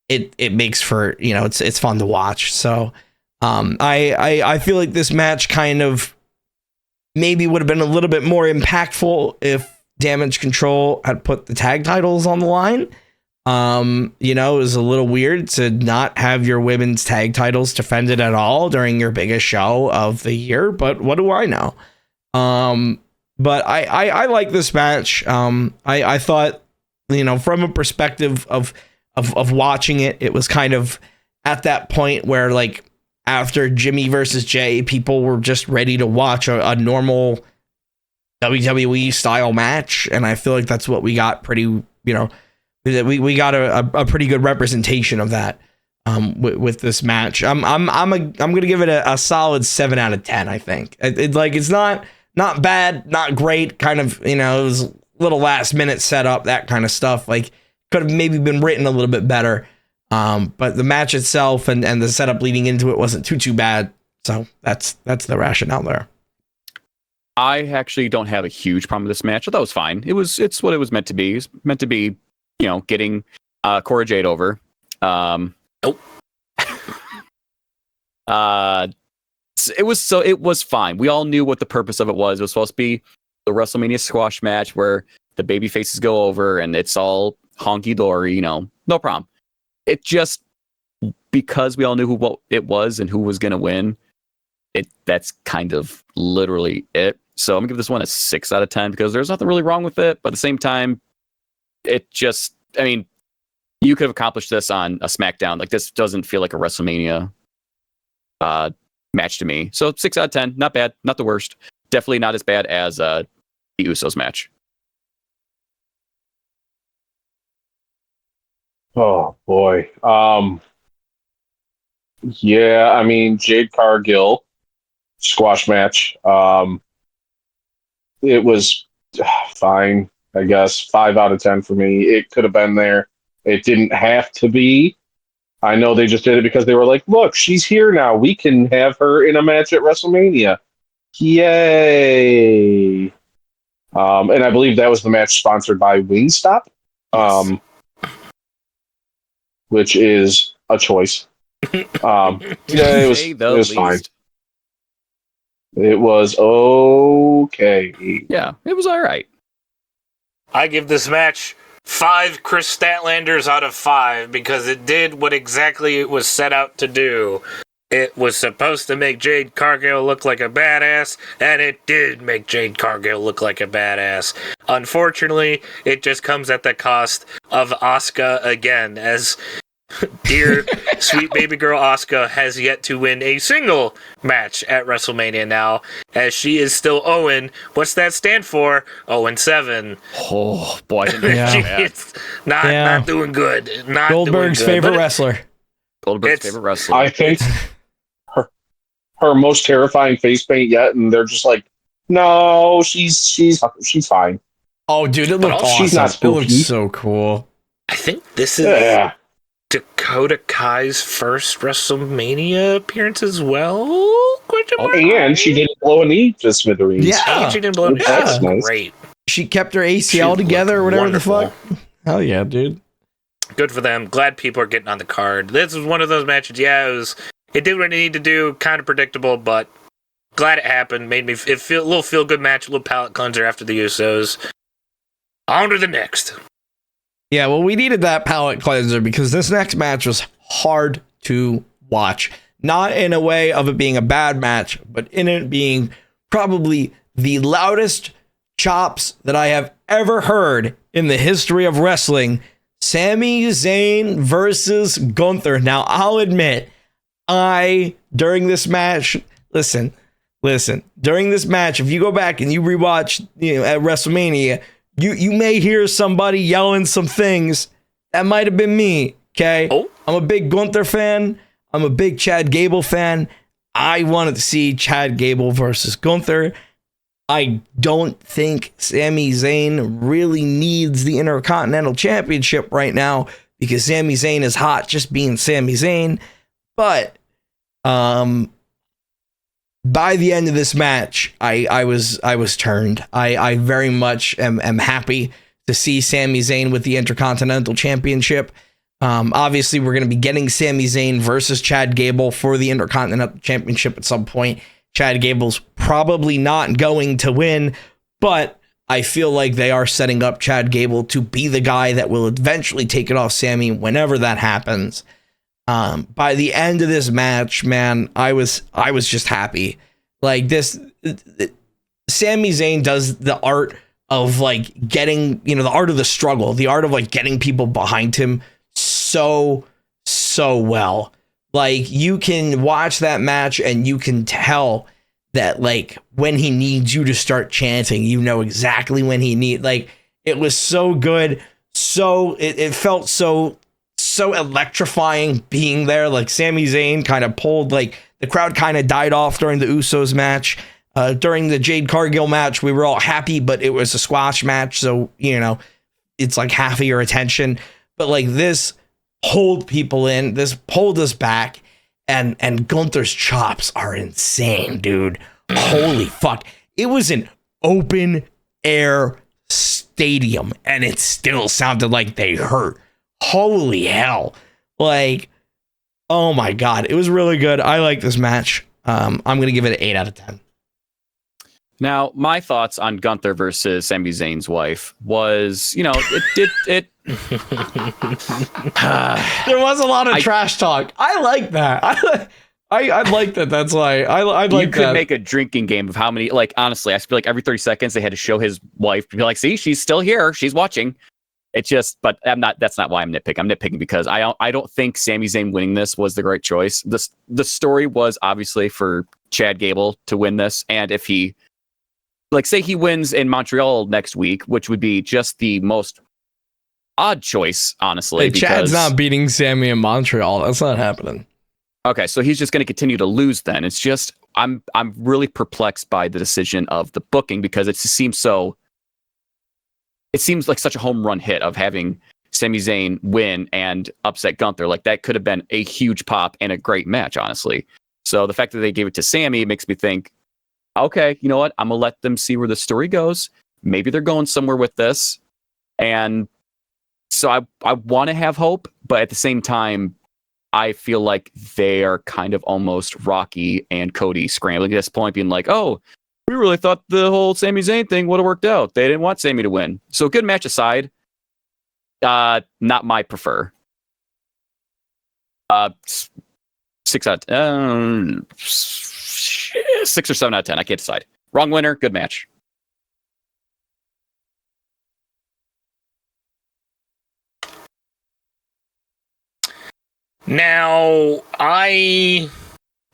it makes for, it's fun to watch. So I feel like this match kind of maybe would have been a little bit more impactful if Damage Control had put the tag titles on the line. It was a little weird to not have your women's tag titles defended at all during your biggest show of the year, but what do I know? But I like this match. I thought, from a perspective of watching it, it was kind of at that point where, like, after Jimmy versus Jay, people were just ready to watch a normal WWE style match. And I feel like that's what we got we got a pretty good representation of that with this match. I'm going to give it a solid 7 out of 10. I think it's not bad, not great, kind of, it was a little last minute setup, that kind of stuff. Like, could have maybe been written a little bit better. But the match itself and the setup leading into it wasn't too bad. So that's the rationale there. I actually don't have a huge problem with this match. I thought it was fine. It's what it was meant to be. It's meant to be, getting Cora Jade over. Nope. It was fine. We all knew what the purpose of it was. It was supposed to be the WrestleMania squash match where the baby faces go over and it's all honky dory, no problem. It just, because we all knew what it was and who was going to win, that's kind of literally it. So I'm gonna give this one a 6 out of 10 because there's nothing really wrong with it, but at the same time, it just, you could have accomplished this on a SmackDown. Like, this doesn't feel like a WrestleMania match to me. So 6 out of 10, not bad, not the worst. Definitely not as bad as the Usos match. Oh boy. Jade Cargill squash match. It was fine, I guess. 5 out of 10 for me. It could have been there. It didn't have to be. I know they just did it because they were like, look, she's here now. We can have her in a match at WrestleMania. Yay. And I believe that was the match sponsored by Wingstop, which is a choice. It was fine. It was okay. Yeah, it was all right. I give this match 5 Chris Statlanders out of 5 because it did what exactly it was set out to do. It was supposed to make Jade Cargill look like a badass, and it did make Jade Cargill look like a badass. Unfortunately, it just comes at the cost of Asuka again, as dear sweet baby girl Asuka has yet to win a single match at WrestleMania now, as she is still Owen. What's that stand for? 0-7. Oh boy, I didn't know that. It's not doing good. Not Goldberg's doing good. favorite wrestler. Goldberg's favorite wrestler. I think her most terrifying face paint yet, and they're just like, no, she's fine. Oh, dude, it looked awesome. She's not spooky. It looked so cool. I think this is Dakota Kai's first WrestleMania appearance as well? And she didn't blow a knee to smithereens. Yeah. She didn't blow a knee. That's nice. Great. She kept her ACL together or whatever the fuck. Hell yeah, dude. Good for them. Glad people are getting on the card. This was one of those matches. Yeah, it did what it needed to do. Kind of predictable, but glad it happened. Made me feel a little feel good match, a little palate cleanser after the Usos. On to the next. Yeah, well, we needed that palate cleanser because this next match was hard to watch. Not in a way of it being a bad match, but in it being probably the loudest chops that I have ever heard in the history of wrestling. Sami Zayn versus Gunther. Now, I'll admit, during this match, listen, during this match, if you go back and you rewatch, at WrestleMania, you may hear somebody yelling some things. That might have been me, okay? Oh. I'm a big Gunther fan. I'm a big Chad Gable fan. I wanted to see Chad Gable versus Gunther. I don't think Sami Zayn really needs the Intercontinental Championship right now because Sami Zayn is hot just being Sami Zayn. But by the end of this match, I was turned. I very much am happy to see Sami Zayn with the Intercontinental Championship. Obviously, we're going to be getting Sami Zayn versus Chad Gable for the Intercontinental Championship at some point. Chad Gable's probably not going to win, but I feel like they are setting up Chad Gable to be the guy that will eventually take it off Sami whenever that happens. By the end of this match, man, I was just happy. Like this, Sami Zayn does the art of like getting, the art of the struggle, the art of like getting people behind him so well. Like you can watch that match and you can tell that like when he needs you to start chanting, exactly when he like it was so good. So it felt so electrifying being there. Like Sami Zayn kind of pulled, like the crowd kind of died off during the Usos match. During the Jade Cargill match, we were all happy, but it was a squash match. So, it's like half of your attention. But like this pulled people in, this pulled us back, and Gunther's chops are insane, dude. Holy fuck. It was an open air stadium and it still sounded like they hurt. Holy hell. Like, oh my God. It was really good. I like this match. I'm going to give it an 8 out of 10. Now, my thoughts on Gunther versus Sami Zayn's wife was, there was a lot of trash talk. I like that. I like that. That's why I like that. You could make a drinking game of how many, like, honestly, I feel like every 30 seconds they had to show his wife to be like, see, she's still here. She's watching. It's just, but that's not why I'm nitpicking. I'm nitpicking because I don't think Sami Zayn winning this was the right choice. The story was obviously for Chad Gable to win this. And if he, like, say he wins in Montreal next week, which would be just the most odd choice, honestly. Hey, Chad's not beating Sami in Montreal. That's not happening. Okay, so he's just going to continue to lose then. It's just, I'm really perplexed by the decision of the booking because it seems like such a home run hit of having Sami Zayn win and upset Gunther. Like, that could have been a huge pop and a great match, honestly. So the fact that they gave it to Sami makes me think, okay, you know what? I'm going to let them see where the story goes. Maybe they're going somewhere with this. And so I want to have hope, but at the same time, I feel like they are kind of almost Rocky and Cody scrambling at this point, being like, oh, we really thought the whole Sami Zayn thing would have worked out. They didn't want Sami to win. So good match aside, not my prefer. 6 out of 6 or 7 out of 10. I can't decide. Wrong winner. Good match. Now, I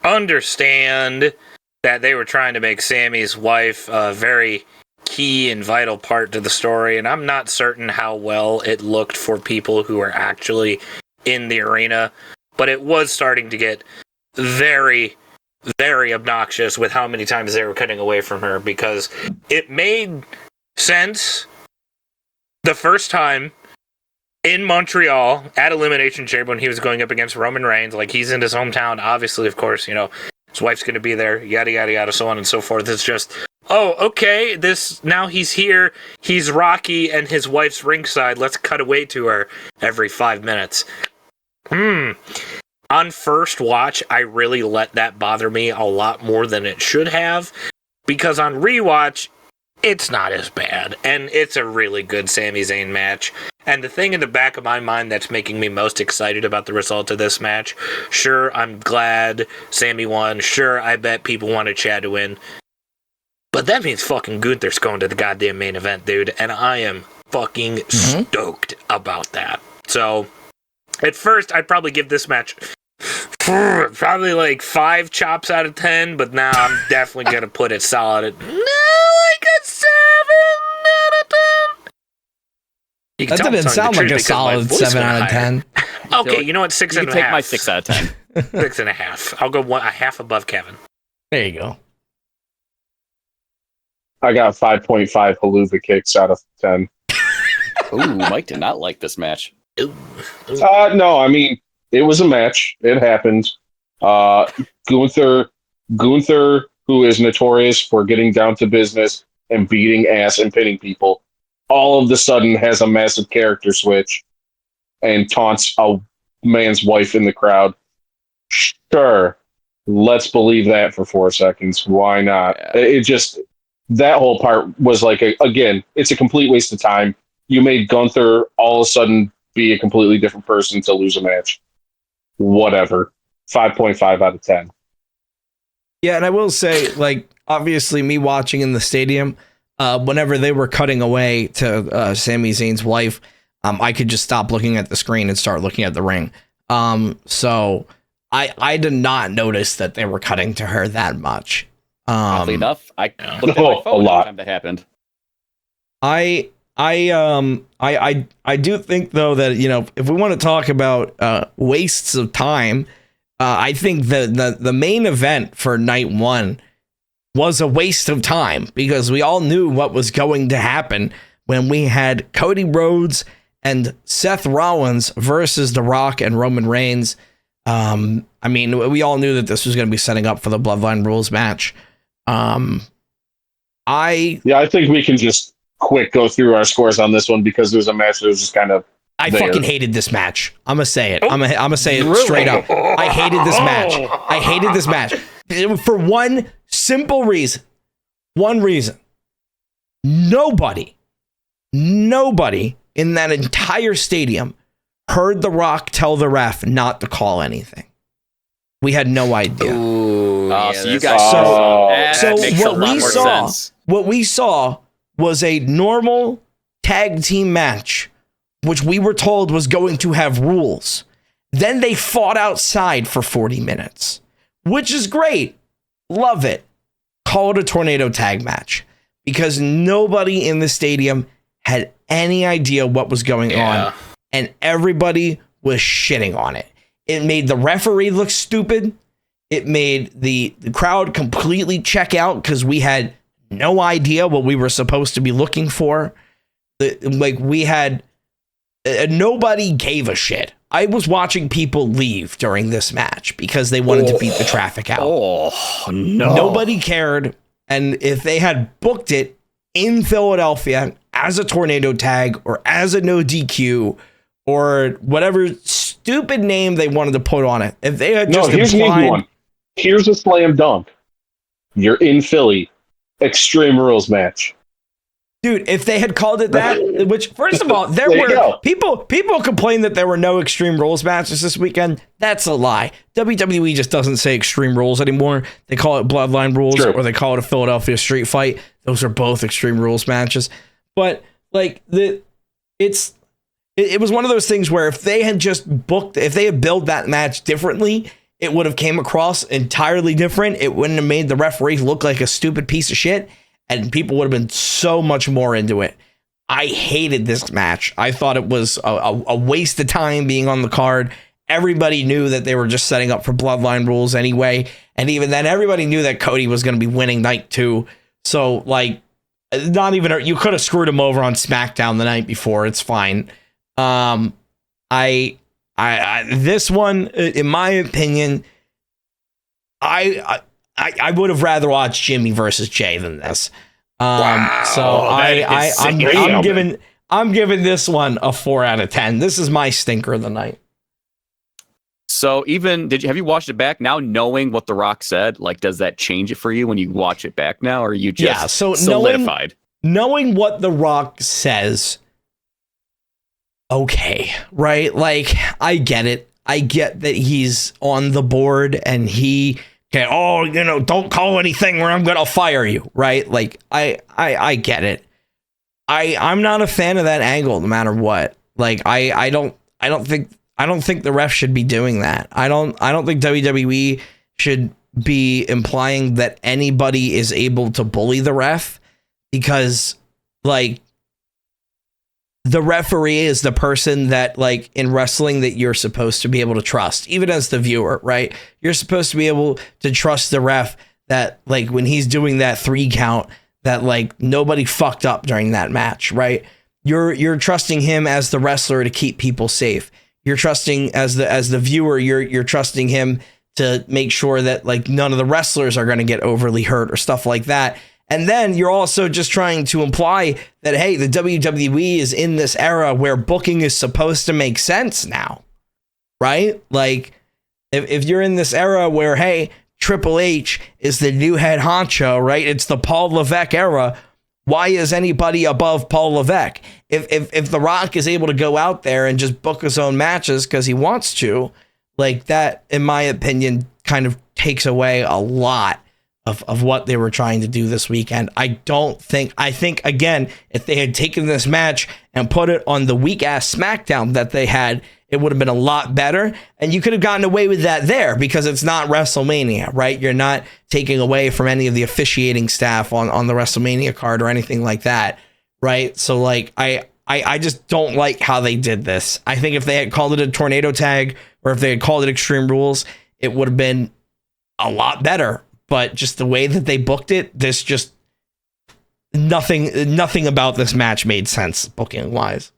understand that they were trying to make Sami's wife a very key and vital part to the story, and I'm not certain how well it looked for people who are actually in the arena, but it was starting to get very, very obnoxious with how many times they were cutting away from her, because it made sense the first time in Montreal at Elimination Chamber when he was going up against Roman Reigns. Like, he's in his hometown, obviously, of course, his wife's going to be there, yada, yada, yada, so on and so forth. It's just, oh, okay, now he's here, he's Rocky, and his wife's ringside, let's cut away to her every 5 minutes. On first watch, I really let that bother me a lot more than it should have, because on rewatch, it's not as bad, and it's a really good Sami Zayn match. And the thing in the back of my mind that's making me most excited about the result of this match, sure, I'm glad Sami won, sure, I bet people wanted Chad to win, but that means fucking Gunther's going to the goddamn main event, dude, and I am fucking stoked about that. So, at first, I'd probably give this match probably like 5 chops out of 10, but now I'm definitely going to put it solid at like a 7 out of 10. That didn't sound like a solid 7 out of 10. Okay, you know what? 6 and a half. Take my 6 out of 10. 6.5. I'll go a half above Kevin. There you go. I got 5.5 haluva kicks out of 10. Ooh, Mike did not like this match. Ooh. No, I mean, it was a match. It happened. Gunther, who is notorious for getting down to business and beating ass and pinning people, all of the sudden has a massive character switch and taunts a man's wife in the crowd. Sure, let's believe that for 4 seconds. Why not? It just, that whole part was like, again, it's a complete waste of time. You made Gunther all of a sudden be a completely different person to lose a match. Whatever. 5.5 out of 10. Yeah, and I will say, like, obviously me watching in the stadium, whenever they were cutting away to Sami Zayn's wife, I could just stop looking at the screen and start looking at the ring. So I did not notice that they were cutting to her that much. Oddly enough, I looked at my phone every time that happened. I do think, though, that, you know, if we want to talk about wastes of time, I think the main event for night one was a waste of time, because we all knew what was going to happen when we had Cody Rhodes and Seth Rollins versus The Rock and Roman Reigns. I mean, we all knew that this was going to be setting up for the Bloodline Rules match. I think we can just quick go through our scores on this one, because it was a match that was just kind of I fucking hated this match. I'm gonna say it. I'm gonna say it straight up. I hated this match. I hated this match for one simple reason. One reason. Nobody in that entire stadium heard The Rock tell the ref not to call anything. We had no idea. Ooh, so you guys. So makes a lot more sense. What we saw was a normal tag team match, which we were told was going to have rules. Then they fought outside for 40 minutes, which is great. Love it. Call it a tornado tag match, because nobody in the stadium had any idea what was going on, and everybody was shitting on it. It made the referee look stupid. It made the crowd completely check out, because we had no idea what we were supposed to be looking for. Nobody gave a shit. I was watching people leave during this match because they wanted to beat the traffic out. Oh, no. Nobody cared. And if they had booked it in Philadelphia as a tornado tag or as a no DQ or whatever stupid name they wanted to put on it, if they had just here's a slam dunk. You're in Philly. Extreme Rules match. Dude, if they had called it that, which, first of all, there were people complained that there were no Extreme Rules matches this weekend. That's a lie. WWE just doesn't say Extreme Rules anymore. They call it Bloodline Rules, or they call it a Philadelphia Street Fight. Those are both Extreme Rules matches. But like it was one of those things where if they had billed that match differently, it would have came across entirely different. It wouldn't have made the referee look like a stupid piece of shit, and people would have been so much more into it. I hated this match. I thought it was a waste of time being on the card. Everybody knew that they were just setting up for Bloodline Rules anyway. And even then, everybody knew that Cody was going to be winning night two. So, like, you could have screwed him over on SmackDown the night before. It's fine. This one, in my opinion, I would have rather watched Jimmy versus Jay than this. So I'm giving this one a 4 out of 10. This is my stinker of the night. So have you watched it back now, knowing what The Rock said? Like, does that change it for you when you watch it back now, or are you just solidified? Knowing what The Rock says, okay, right? Like, I get it. I get that he's on the board and don't call anything or I'm gonna fire you, right? Like, I get it. I'm not a fan of that angle, no matter what. Like, I don't think the ref should be doing that. I don't think WWE should be implying that anybody is able to bully the ref, because, like, the referee is the person that, like, in wrestling, that you're supposed to be able to trust, even as the viewer, right? You're supposed to be able to trust the ref that, like, when he's doing that 3 count, that, like, nobody fucked up during that match, right? you're trusting him as the wrestler to keep people safe. You're trusting as the viewer, you're trusting him to make sure that like none of the wrestlers are going to get overly hurt or stuff like that. And then you're also just trying to imply that, hey, the WWE is in this era where booking is supposed to make sense now, right? Like if you're in this era where, hey, Triple H is the new head honcho, right? It's the Paul Levesque era. Why is anybody above Paul Levesque? If The Rock is able to go out there and just book his own matches because he wants to, like that, in my opinion, kind of takes away a lot of what they were trying to do this weekend. I think, again, if they had taken this match and put it on the weak-ass SmackDown that they had, it would have been a lot better. And you could have gotten away with that there because it's not WrestleMania, right? You're not taking away from any of the officiating staff on the WrestleMania card or anything like that, right? So, like, I just don't like how they did this. I think if they had called it a tornado tag or if they had called it Extreme Rules, it would have been a lot better. But just the way that they booked it, this just nothing about this match made sense booking wise.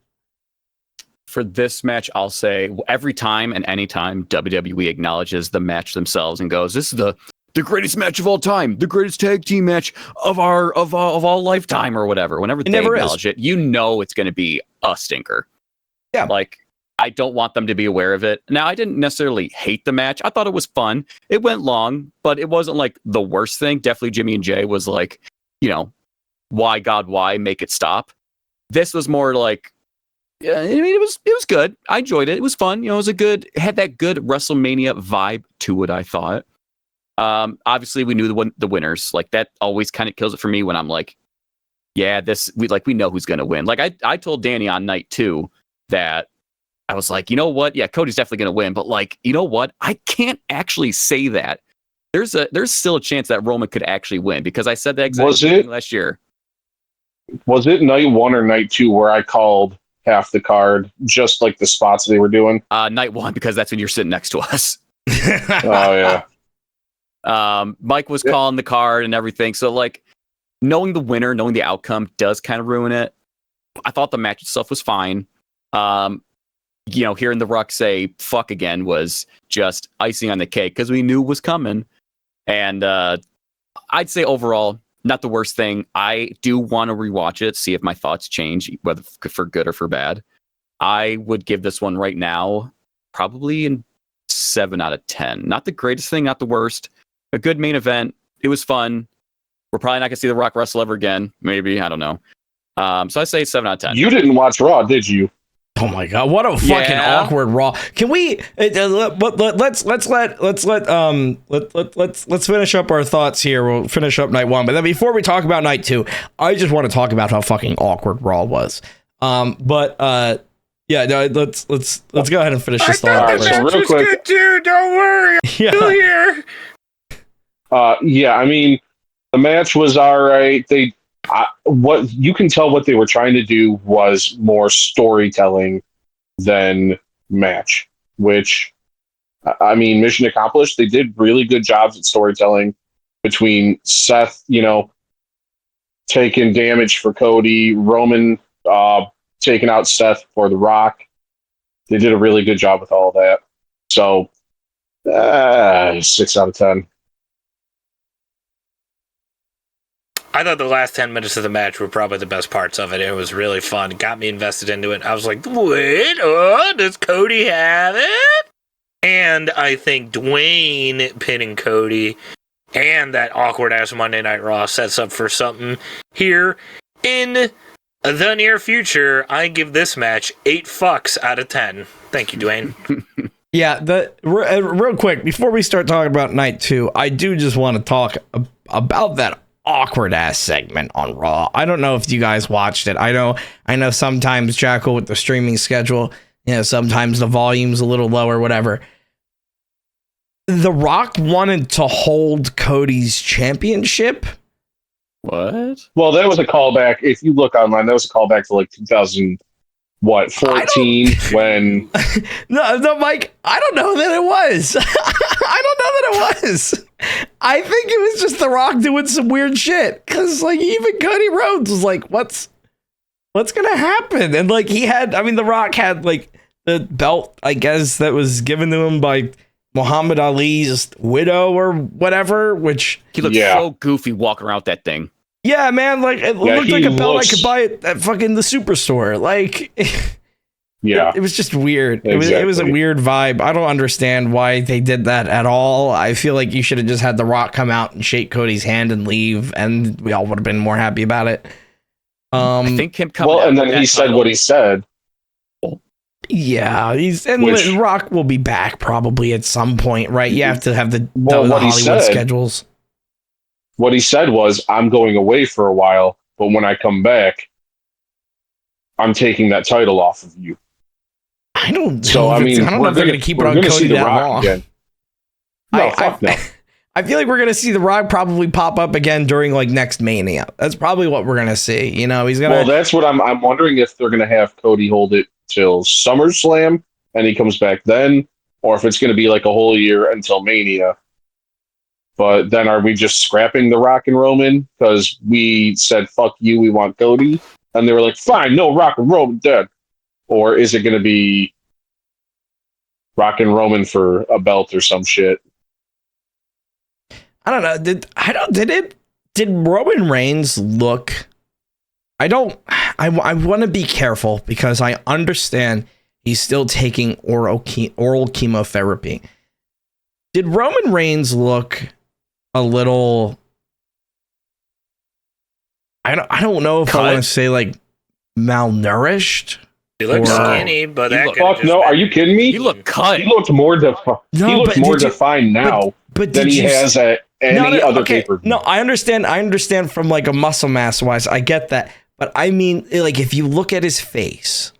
For this match, I'll say every time and any time WWE acknowledges the match themselves and goes, "This is the greatest match of all time, the greatest tag team match of all lifetime," or whatever. Whenever they acknowledge it, you know it's going to be a stinker. Yeah, like I don't want them to be aware of it. Now, I didn't necessarily hate the match. I thought it was fun. It went long, but it wasn't like the worst thing. Definitely Jimmy and Jay was like, you know, why God, why make it stop? This was more like, yeah, I mean, it was good. I enjoyed it. It was fun. You know, it had that good WrestleMania vibe to it, I thought. Obviously we knew the winners. Like that always kind of kills it for me when I'm like, yeah, we know who's going to win. Like I told Danny on night 2 that I was like, you know what? Yeah, Cody's definitely going to win. But like, you know what? I can't actually say that. There's still a chance that Roman could actually win because I said that exact thing last year. Was it night 1 or night 2 where I called half the card, just like the spots they were doing? Night 1, because that's when you're sitting next to us. Oh, yeah. Mike was calling the card and everything. So like knowing the winner, knowing the outcome does kind of ruin it. I thought the match itself was fine. You know, hearing The Rock say fuck again was just icing on the cake because we knew it was coming. And I'd say overall, not the worst thing. I do want to rewatch it, see if my thoughts change, whether for good or for bad. I would give this one right now probably in 7 out of 10. Not the greatest thing, not the worst. A good main event. It was fun. We're probably not going to see The Rock wrestle ever again. Maybe. I don't know. So I say 7 out of 10. You didn't watch Raw, did you? Oh my God! What a fucking awkward Raw. Can we let's finish up our thoughts here. We'll finish up night 1, but then before we talk about night 2, I just want to talk about how fucking awkward Raw was. Yeah, no, let's go ahead and finish this thought. I thought the match was good too. Don't worry, I'm still here. Yeah, I mean, the match was all right. What you can tell what they were trying to do was more storytelling than match, which, I mean, mission accomplished. They did really good jobs at storytelling between Seth, you know, taking damage for Cody, Roman taking out Seth for The Rock. They did a really good job with all of that. So 6 out of 10. I thought the last 10 minutes of the match were probably the best parts of it. It was really fun. It got me invested into it. I was like, wait, does Cody have it? And I think Dwayne pinning Cody and that awkward-ass Monday Night Raw sets up for something here in the near future. I give this match 8 fucks out of 10. Thank you, Dwayne. Yeah, real quick, before we start talking about night 2, I do just want to talk about that awkward ass segment on Raw. I don't know if you guys watched it. I know sometimes Jackal with the streaming schedule, you know, sometimes the volume's a little lower, whatever. The Rock wanted to hold Cody's championship. What? Well, that was a callback. If you look online, that was a callback to like 2014 when. No, Mike. I don't know that it was. I don't know that it was. I think it was just The Rock doing some weird shit. Because like even Cody Rhodes was like, "What's what's gonna happen? And like The Rock had like the belt, I guess, that was given to him by Muhammad Ali's widow or whatever, which he looked so goofy walking around with that thing. Yeah, man, like it looked like a belt I could buy at fucking the superstore. Like, it was just weird. Exactly. It was a weird vibe. I don't understand why they did that at all. I feel like you should have just had The Rock come out and shake Cody's hand and leave, and we all would have been more happy about it. I think him coming and then he said what he said. Yeah, Rock will be back probably at some point, right? You have to have the Hollywood schedules. What he said was, I'm going away for a while, but when I come back, I'm taking that title off of you. I don't know if they're going to keep it on Cody that long. Again. No. I feel like we're going to see The Rock probably pop up again during like next Mania. That's probably what we're going to see. You know, he's going to... Well, that's what I'm wondering, if they're going to have Cody hold it till SummerSlam and he comes back then, or if it's going to be like a whole year until Mania. But then are we just scrapping The Rock and Roman because we said, fuck you, we want Cody? And they were like, fine, no, Rock and Roman dead. Or is it going to be Rock and Roman for a belt or some shit? I don't know. Did Roman Reigns look... I want to be careful because I understand he's still taking oral chemotherapy. Did Roman Reigns look a little... I don't know if I want to say like malnourished. He looked skinny, but fuck no! Are you kidding me? He looked cut. He looked more defined now than he has at any other paper. No, I understand from like a muscle mass wise. I get that, but I mean, like if you look at his face,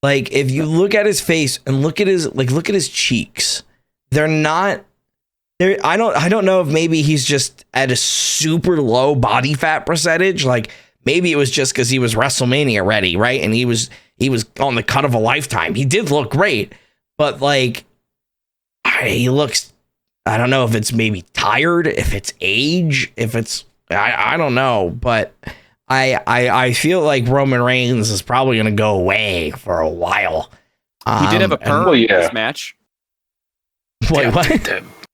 and look at his cheeks, they're not. I don't know if maybe he's just at a super low body fat percentage. Like maybe it was just because he was WrestleMania ready, right? And he was on the cut of a lifetime. He did look great, but like he looks. I don't know if it's maybe tired, if it's age, if it's I don't know, but I feel like Roman Reigns is probably gonna go away for a while. He did have a perm in this match. Wait, what?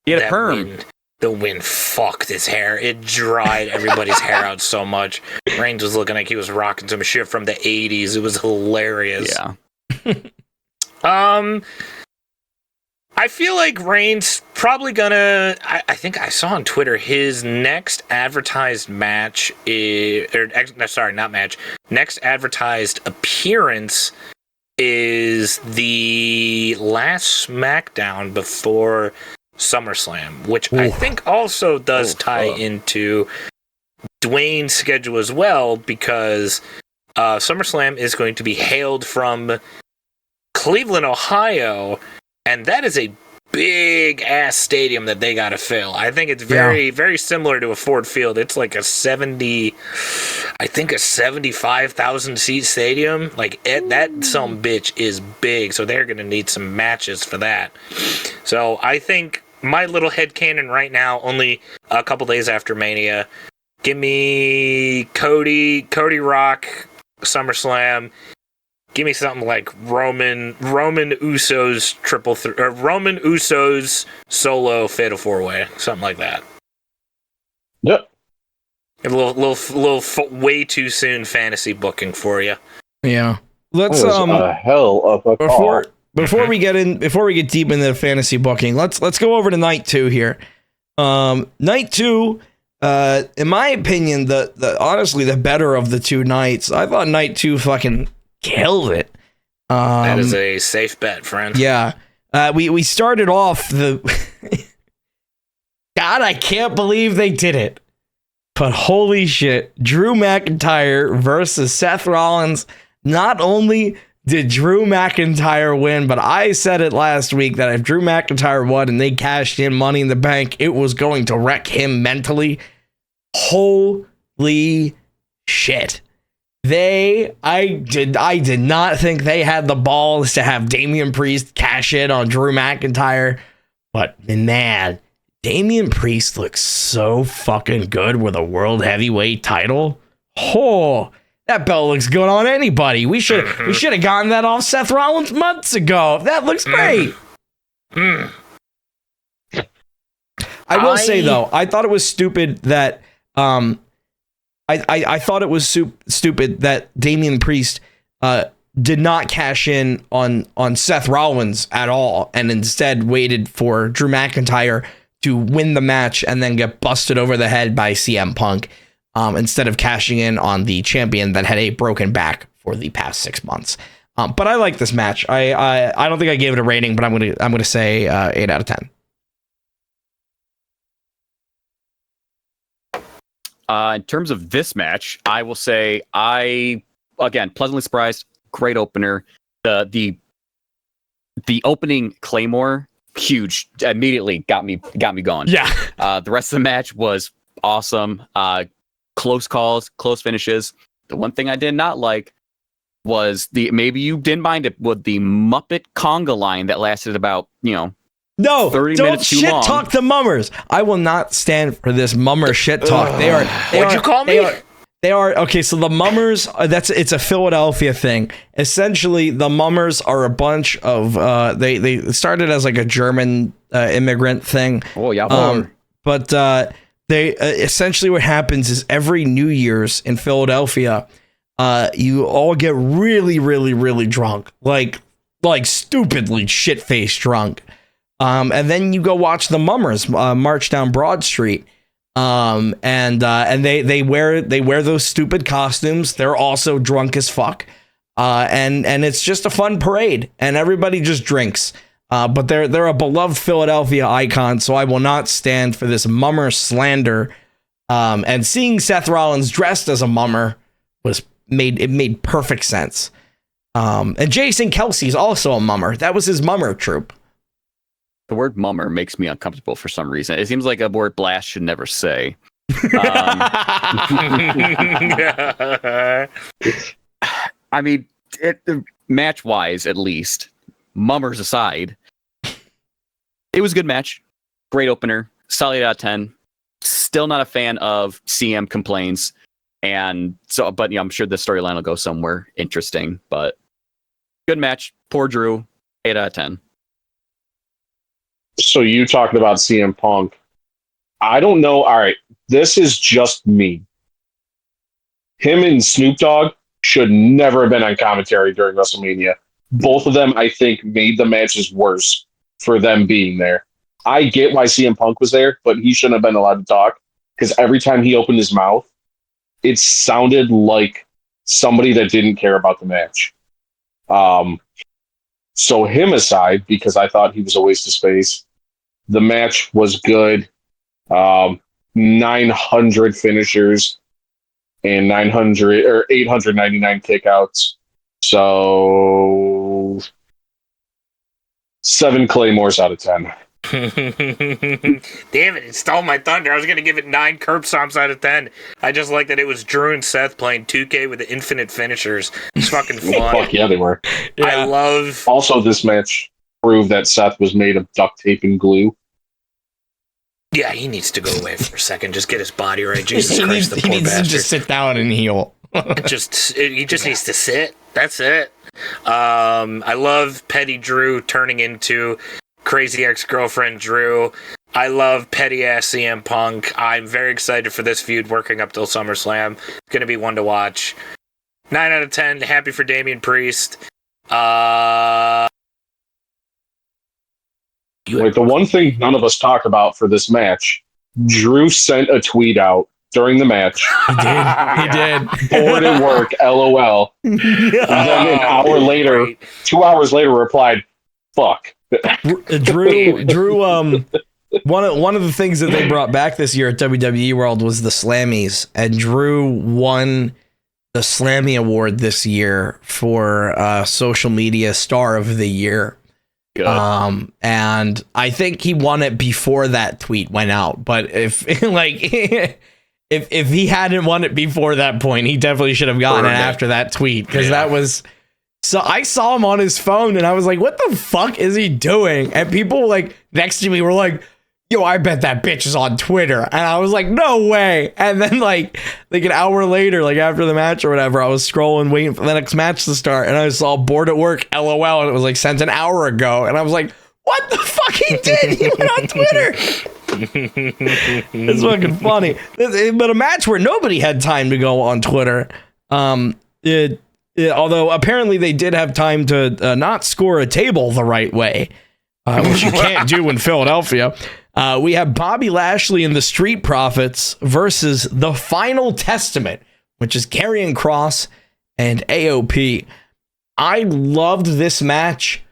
He had a perm. The wind fucked his hair. It dried everybody's hair out so much. Reigns was looking like he was rocking some shit from the 80s. It was hilarious. Yeah. I feel like Reigns probably gonna... I think I saw on Twitter his next advertised match next advertised appearance is the last SmackDown before SummerSlam, which I think also does tie into Dwayne's schedule as well, because SummerSlam is going to be hailed from Cleveland, Ohio, and that is a big ass stadium that they got to fill. I think it's very similar to a Ford Field. It's like a 75,000 seat stadium. Like that some bitch is big, so they're going to need some matches for that. So I think my little headcanon right now, only a couple days after Mania, give me Cody Rock, SummerSlam. Give me something like Roman Usos Roman Usos solo Fatal 4-Way, something like that. Yep. A little way too soon fantasy booking for you. Yeah. Let's a hell of a call. Before we get deep into the fantasy booking, let's go over to night 2 here. Night 2, in my opinion, the honestly the better of the two nights. I thought night 2 fucking killed it. That is a safe bet, friend. Yeah. We started off the God, I can't believe they did it. But holy shit, Drew McIntyre versus Seth Rollins. Not only did Drew McIntyre win, but I said it last week that if Drew McIntyre won and they cashed in Money in the Bank, it was going to wreck him mentally. Holy shit. I did not think they had the balls to have Damian Priest cash in on Drew McIntyre, but man, Damian Priest looks so fucking good with a world heavyweight title. Oh, That belt looks good on anybody. We should have gotten that off Seth Rollins months ago. That looks great. I will say though, I thought it was stupid that I thought it was stupid that Damian Priest did not cash in on Seth Rollins at all, and instead waited for Drew McIntyre to win the match and then get busted over the head by CM Punk, instead of cashing in on the champion that had a broken back for the past 6 months. But I like this match. I don't think I gave it a rating, but I'm gonna say 8 out of 10. In terms of this match, I will say again pleasantly surprised. Great opener. The opening Claymore, huge. Immediately got me going. Yeah. The rest of the match was awesome. Close calls, close finishes. The one thing I did not like was maybe you didn't mind it, with the Muppet conga line that lasted about 30 minutes too long. Don't shit talk the mummers. I will not stand for this mummer shit talk. What'd you call me? They are okay. So the mummers, it's a Philadelphia thing. Essentially, the mummers are a bunch of they started as like a German immigrant thing. Oh yeah. But they essentially what happens is every New Year's in Philadelphia, you all get really, really, really drunk, like stupidly shit faced drunk, and then you go watch the mummers march down Broad Street. And they wear those stupid costumes. They're also drunk as fuck. And it's just a fun parade, and everybody just drinks. But they're a beloved Philadelphia icon, so I will not stand for this mummer slander. And seeing Seth Rollins dressed as a mummer made perfect sense. And Jason Kelsey's also a mummer. That was his mummer troupe. The word mummer makes me uncomfortable for some reason. It seems like a word Blast should never say. I mean, match-wise, at least, mummers aside, it was a good match. Great opener. Solid out of 10. Still not a fan of CM complaints. And so, but I'm sure the storyline will go somewhere interesting. But good match. Poor Drew. 8 out of 10. So you talking about CM Punk. I don't know. All right. This is just me. Him and Snoop Dogg should never have been on commentary during WrestleMania. Both of them, I think, made the matches worse for them being there. I get why CM Punk was there, but he shouldn't have been allowed to talk, because every time he opened his mouth, it sounded like somebody that didn't care about the match. So him aside, because I thought he was a waste of space, the match was good. 900 finishers and 899 kickouts. So 7 Claymores out of 10. Damn it stole my thunder. I was going to give it 9 curb stomps out of 10. I just like that it was Drew and Seth playing 2K with the infinite finishers. It's fucking fun. Fuck yeah, they were. Yeah. I love... Also, this match proved that Seth was made of duct tape and glue. Yeah, he needs to go away for a second. Just get his body right. Jesus Christ, the poor he needs bastard. to just sit down and heal. He just needs to sit. That's it. I love Petty Drew turning into crazy ex-girlfriend Drew. I love petty ass CM Punk. I'm very excited for this feud working up till SummerSlam. It's gonna be one to watch. 9 out of 10. Happy for Damian Priest. The one thing none of us talked about for this match, Drew sent a tweet out during the match. He did. Bored at work, LOL. And then an hour later, 2 hours later, replied, "Fuck." Drew. One of the things that they brought back this year at WWE World was the Slammies, and Drew won the Slammy Award this year for social media star of the year. Good. And I think he won it before that tweet went out. But if he hadn't won it before that point, he definitely should have gotten it after that tweet, because that was. So I saw him on his phone and I was like, what the fuck is he doing? And people like next to me were like, yo, I bet that bitch is on Twitter. And I was like, no way. And then like an hour later, like after the match or whatever, I was scrolling, waiting for the next match to start. And I saw bored at work, LOL. And it was like sent an hour ago. And I was like, what the fuck he did? He went on Twitter. It's fucking funny. But a match where nobody had time to go on Twitter. Although apparently they did have time to not score a table the right way, which you can't do in Philadelphia. We have Bobby Lashley and the Street Profits versus the Final Testament, which is Karrion Kross and AOP. I loved this match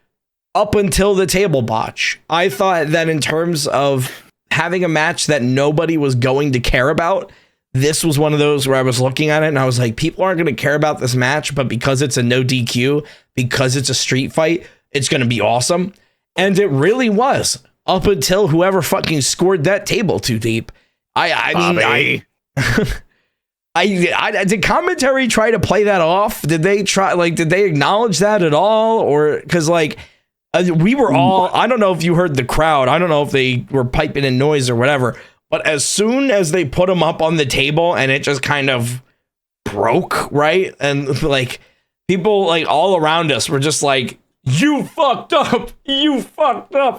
up until the table botch. I thought that in terms of having a match that nobody was going to care about, this was one of those where I was looking at it and I was like, people aren't going to care about this match, but because it's a no DQ, because it's a street fight, it's going to be awesome. And it really was, up until whoever fucking scored that table too deep. I did commentary try to play that off? Did they acknowledge that at all? Or because we were all, I don't know if you heard the crowd. I don't know if they were piping in noise or whatever. But as soon as they put him up on the table and it just kind of broke, right? And like people like all around us were just like, you fucked up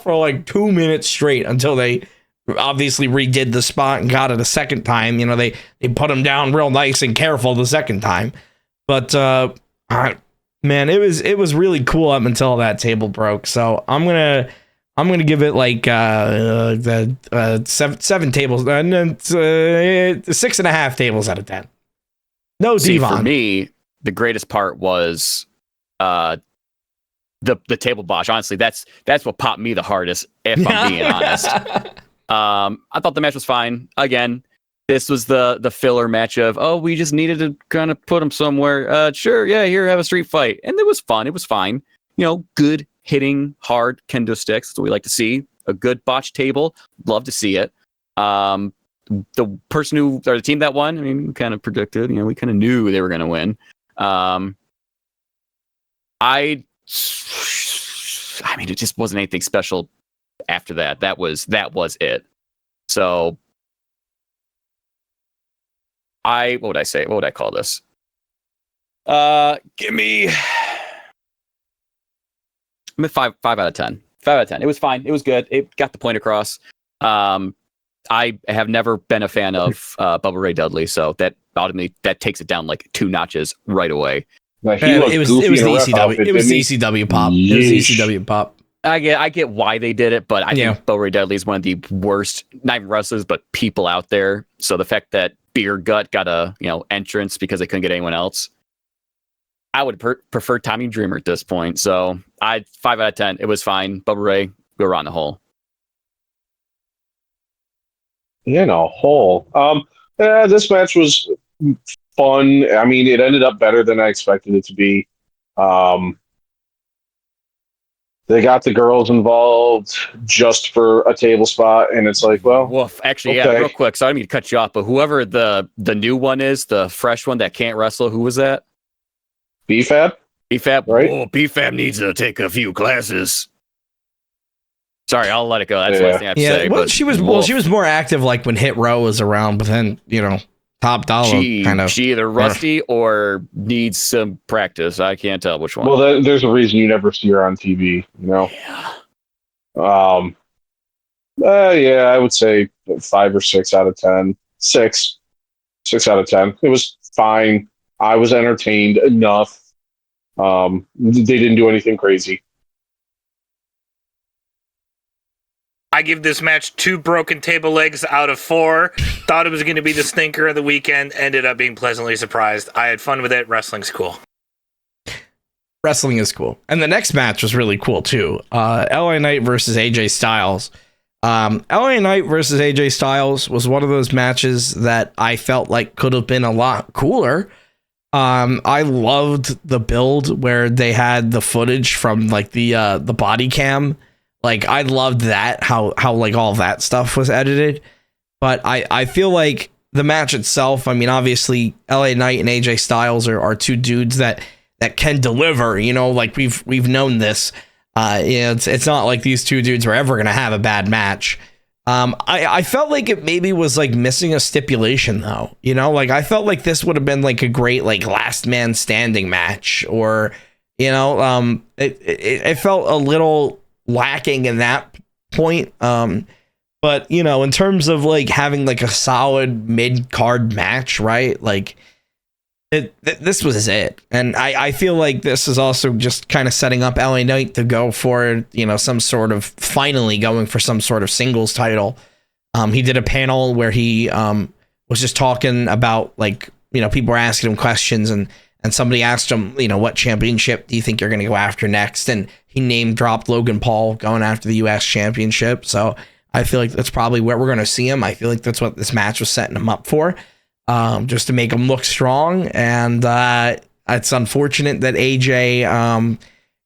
for like 2 minutes straight until they obviously redid the spot and got it a second time. You know, they put him down real nice and careful the second time. But man, it was really cool up until that table broke. So I'm gonna give it like the 7 tables, 6.5 tables out of 10. No, See, Devon. for me, the greatest part was the table bosh. Honestly, that's what popped me the hardest, if I'm being honest. I thought the match was fine. Again, this was the filler match of, oh, we just needed to kind of put him somewhere. Sure, yeah, here, have a street fight. And it was fun. It was fine. You know, good hitting, hard kendo sticks. That's what we like to see. A good botched table. Love to see it. The person or the team that won, I mean, we kind of predicted, you know, we kind of knew they were going to win. I mean, it just wasn't anything special after that. That was it. So what would I say? What would I call this? Give me, I'm at 5 out of 10. 5 out of 10. It was fine. It was good. It got the point across. I have never been a fan of Bubba Ray Dudley, so that ultimately that takes it down like 2 notches right away. Like, It was the ECW. It was the ECW pop. Yeesh. It was the ECW pop. I get why they did it, but I think Bubba Ray Dudley is one of the worst, not even wrestlers, but people out there. So the fact that Beer Gut got a entrance because they couldn't get anyone else, I would prefer Tommy Dreamer at this point. So 5 out of 10. It was fine. Bubba Ray, we were on the whole. This match was fun. I mean, it ended up better than I expected it to be. They got the girls involved just for a table spot, and it's like, well, actually, okay. Yeah, real quick. So I didn't mean to cut you off, but whoever the new one is, the fresh one that can't wrestle, who was that? BFAB? BFAB, right? Oh, BFAB needs to take a few classes. Sorry, I'll let it go. That's the last thing I have to say. Well, but she was more active like when Hit Row was around, but then Top Dollar kind of. She either rusty or needs some practice. I can't tell which one. Well, there's a reason you never see her on TV, Yeah. I would say 5 or 6 out of 10. 6 out of 10. It was fine. I was entertained enough. They didn't do anything crazy. I give this match 2 broken table legs out of 4. Thought it was going to be the stinker of the weekend. Ended up being pleasantly surprised. I had fun with it. Wrestling's cool. Wrestling is cool. And the next match was really cool too. LA Knight versus AJ Styles. LA Knight versus AJ Styles was one of those matches that I felt like could have been a lot cooler. I loved the build where they had the footage from like the body cam. Like, I loved that, how like all that stuff was edited. But I feel like the match itself, I mean, obviously LA Knight and AJ Styles are 2 dudes that can deliver, like we've known this. It's not like these 2 dudes are ever going to have a bad match. I felt like it maybe was like missing a stipulation though, you know, like I felt like this would have been like a great like last man standing match, or you know, it felt a little lacking in that point. But you know, in terms of like having like a solid mid card match, right? Like this was it, and I feel like this is also just kind of setting up LA Knight to go for, you know, some sort of finally going for some sort of singles title. He did a panel where he was just talking about, like, you know, people were asking him questions, and somebody asked him, you know, what championship do you think you're going to go after next, and he name dropped Logan Paul going after the US championship. So I feel like that's probably where we're going to see him. I feel like that's what this match was setting him up for. Just to make him look strong, and it's unfortunate that AJ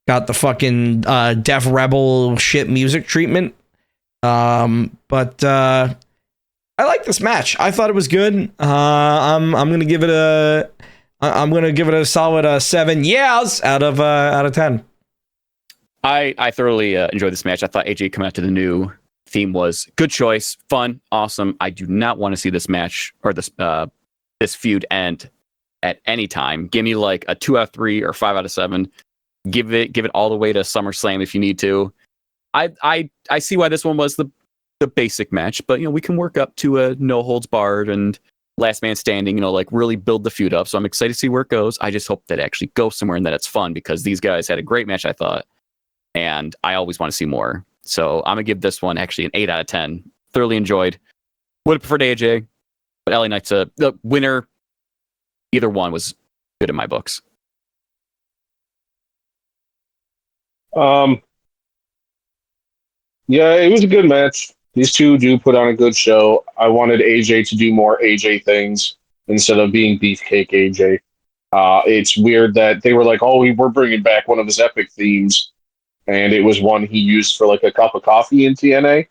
got the fucking Def Rebel shit music treatment. But I like this match. I thought it was good. I'm gonna give it a solid 7 yeahs out of 10. I thoroughly enjoyed this match. I thought AJ coming out to the new theme was good choice, fun, awesome. I do not want to see this match or this feud end at any time. Give me like a 2 out of 3 or 5 out of 7. Give it all the way to SummerSlam if you need to. I see why this one was the basic match, but you know, we can work up to a no holds barred and last man standing, you know, like really build the feud up. So I'm excited to see where it goes. I just hope that it actually goes somewhere and that it's fun, because these guys had a great match, I thought, and I always want to see more. So I'm gonna give this one actually an 8 out of 10. Thoroughly enjoyed. Would have preferred AJ, but LA Knight's the winner. Either one was good in my books. Yeah, it was a good match. These two do put on a good show. I wanted AJ to do more AJ things instead of being Beefcake AJ. It's weird that they were like, oh, we're bringing back one of his epic themes, and it was one he used for like a cup of coffee in TNA,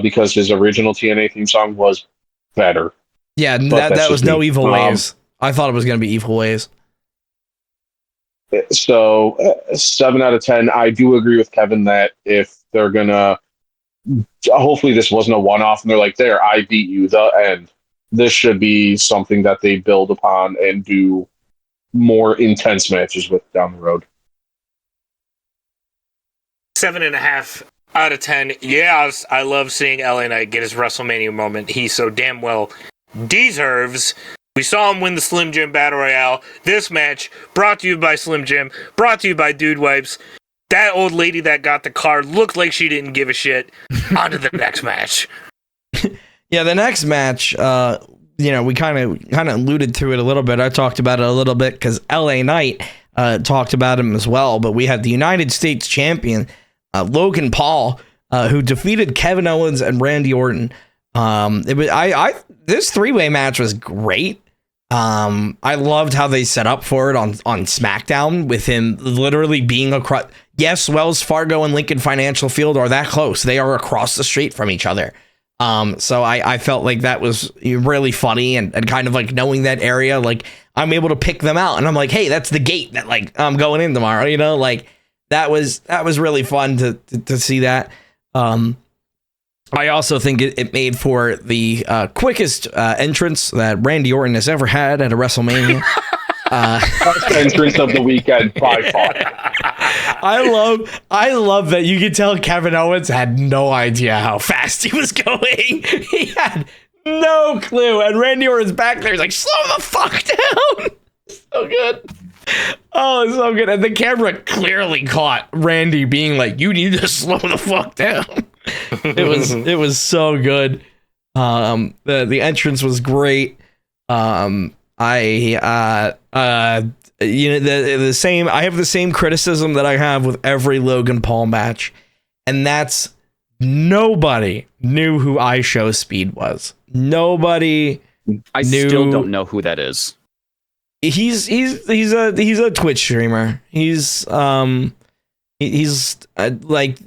because his original TNA theme song was better. Yeah, But that was no me. Evil Ways. I thought it was going to be Evil Ways. So 7 out of 10. I do agree with Kevin that if they're gonna, hopefully this wasn't a one-off and they're like, there, I beat you, the end. This should be something that they build upon and do more intense matches with down the road. 7.5 out of 10. Yeah, I love seeing LA Knight get his WrestleMania moment. He so damn well deserves. We saw him win the Slim Jim Battle Royale. This match brought to you by Slim Jim, brought to you by Dude Wipes. That old lady that got the card looked like she didn't give a shit. On to the next match. Yeah, the next match, you know, we kind of alluded to it a little bit. I talked about it a little bit because LA Knight talked about him as well. But we had the United States champion, Logan Paul, who defeated Kevin Owens and Randy Orton. This three-way match was great. I loved how they set up for it on SmackDown with him literally being across. Yes, Wells Fargo and Lincoln Financial Field are that close. They are across the street from each other. So I felt like that was really funny and kind of like knowing that area, like I'm able to pick them out and I'm like, hey, that's the gate that like I'm going in tomorrow, you know, like that was really fun to see that. I also think it made for the quickest entrance that Randy Orton has ever had at a WrestleMania. Best entrance of the weekend by far. I love that you could tell Kevin Owens had no idea how fast he was going. He had no clue. And Randy Orton's back there. He's like, slow the fuck down. So good. Oh, it's so good. And the camera clearly caught Randy being like, you need to slow the fuck down. It was so good. The entrance was great. You know, the same. I have the same criticism that I have with every Logan Paul match, and that's nobody knew who iShow Speed was. Nobody. I still don't know who that is. He's a Twitch streamer. He's like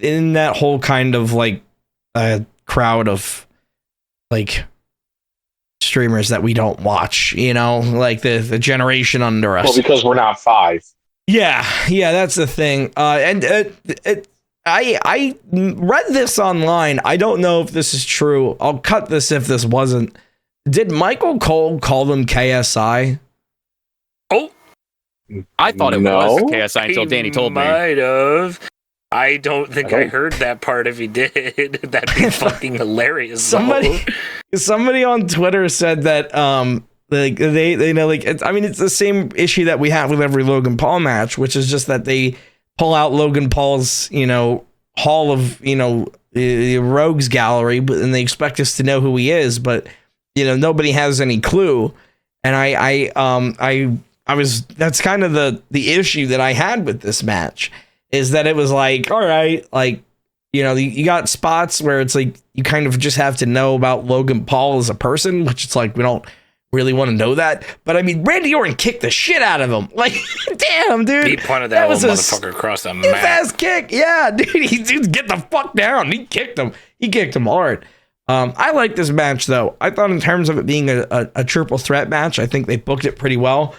in that whole kind of like crowd of like streamers that we don't watch, you know, like the generation under us. Well, because we're not 5. Yeah, that's the thing. And I read this online. I don't know if this is true. I'll cut this if this wasn't. Did Michael Cole call them KSI? Oh, I thought it was KSI until Danny told me. Might have. I don't think I heard that part. If he did, that'd be fucking hilarious. Somebody on Twitter said that like they know, like it's the same issue that we have with every Logan Paul match, which is just that they pull out Logan Paul's hall of the rogues gallery, but and they expect us to know who he is, but nobody has any clue. And I was that's kind of the issue that I had with this match. Is that it was like, all right, like, you got spots where it's like you kind of just have to know about Logan Paul as a person, which it's like we don't really want to know that. But I mean, Randy Orton kicked the shit out of him. Like, damn, dude. He punted that little motherfucker across the map. Ass kick. Yeah, dude, get the fuck down. He kicked him. He kicked him hard. I like this match, though. I thought in terms of it being a triple threat match, I think they booked it pretty well.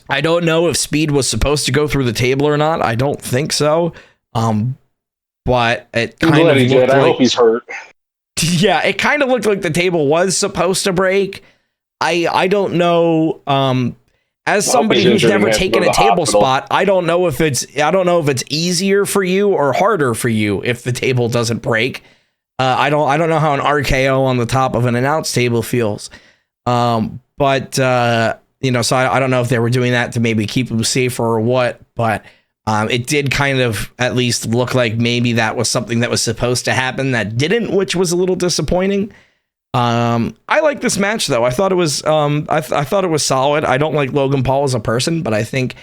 I don't know if Speed was supposed to go through the table or not. I don't think so. But it kind of looked like, I hope he's hurt. Yeah, it kind of looked like the table was supposed to break. I don't know. As somebody who's never taken a table spot, I don't know if it's easier for you or harder for you if the table doesn't break. I don't know how an RKO on the top of an announce table feels. So I don't know if they were doing that to maybe keep them safer or what, but it did kind of at least look like maybe that was something that was supposed to happen that didn't, which was a little disappointing. I like this match though. I thought it was I thought it was solid. I don't like Logan Paul as a person, but I think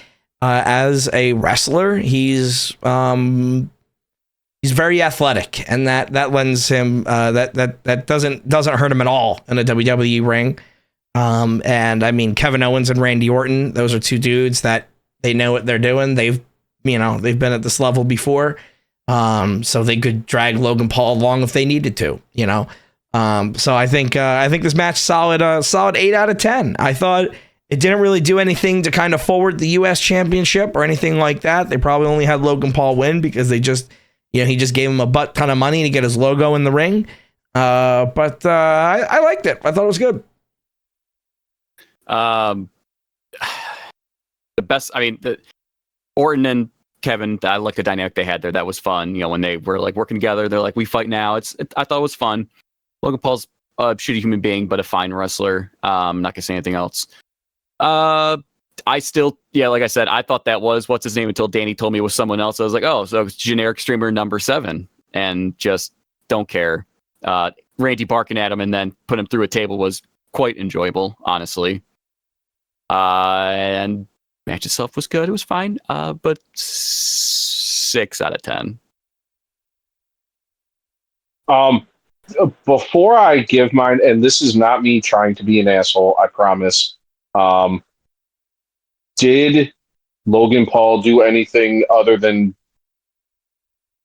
as a wrestler, he's very athletic, and that lends him that doesn't hurt him at all in a WWE ring. And I mean, Kevin Owens and Randy Orton, those are two dudes that they know what they're doing. They've been at this level before. So they could drag Logan Paul along if they needed to, so I think this match solid 8 out of 10. I thought it didn't really do anything to kind of forward the US championship or anything like that. They probably only had Logan Paul win because they just, he just gave him a butt ton of money to get his logo in the ring. But I liked it. I thought it was good. The best, the Orton and Kevin, I like the dynamic they had there. That was fun. When they were like working together, they're like, we fight now. I thought it was fun. Logan Paul's a shitty human being, but a fine wrestler. I'm not gonna say anything else. I still, like I said, I thought that was what's his name until Danny told me it was someone else. I was like, oh, so it's generic streamer number 7, and just don't care. Randy barking at him and then put him through a table was quite enjoyable, honestly. And match itself was good. It was fine. But 6 out of 10. Before I give mine, and this is not me trying to be an asshole, I promise. Did Logan Paul do anything other than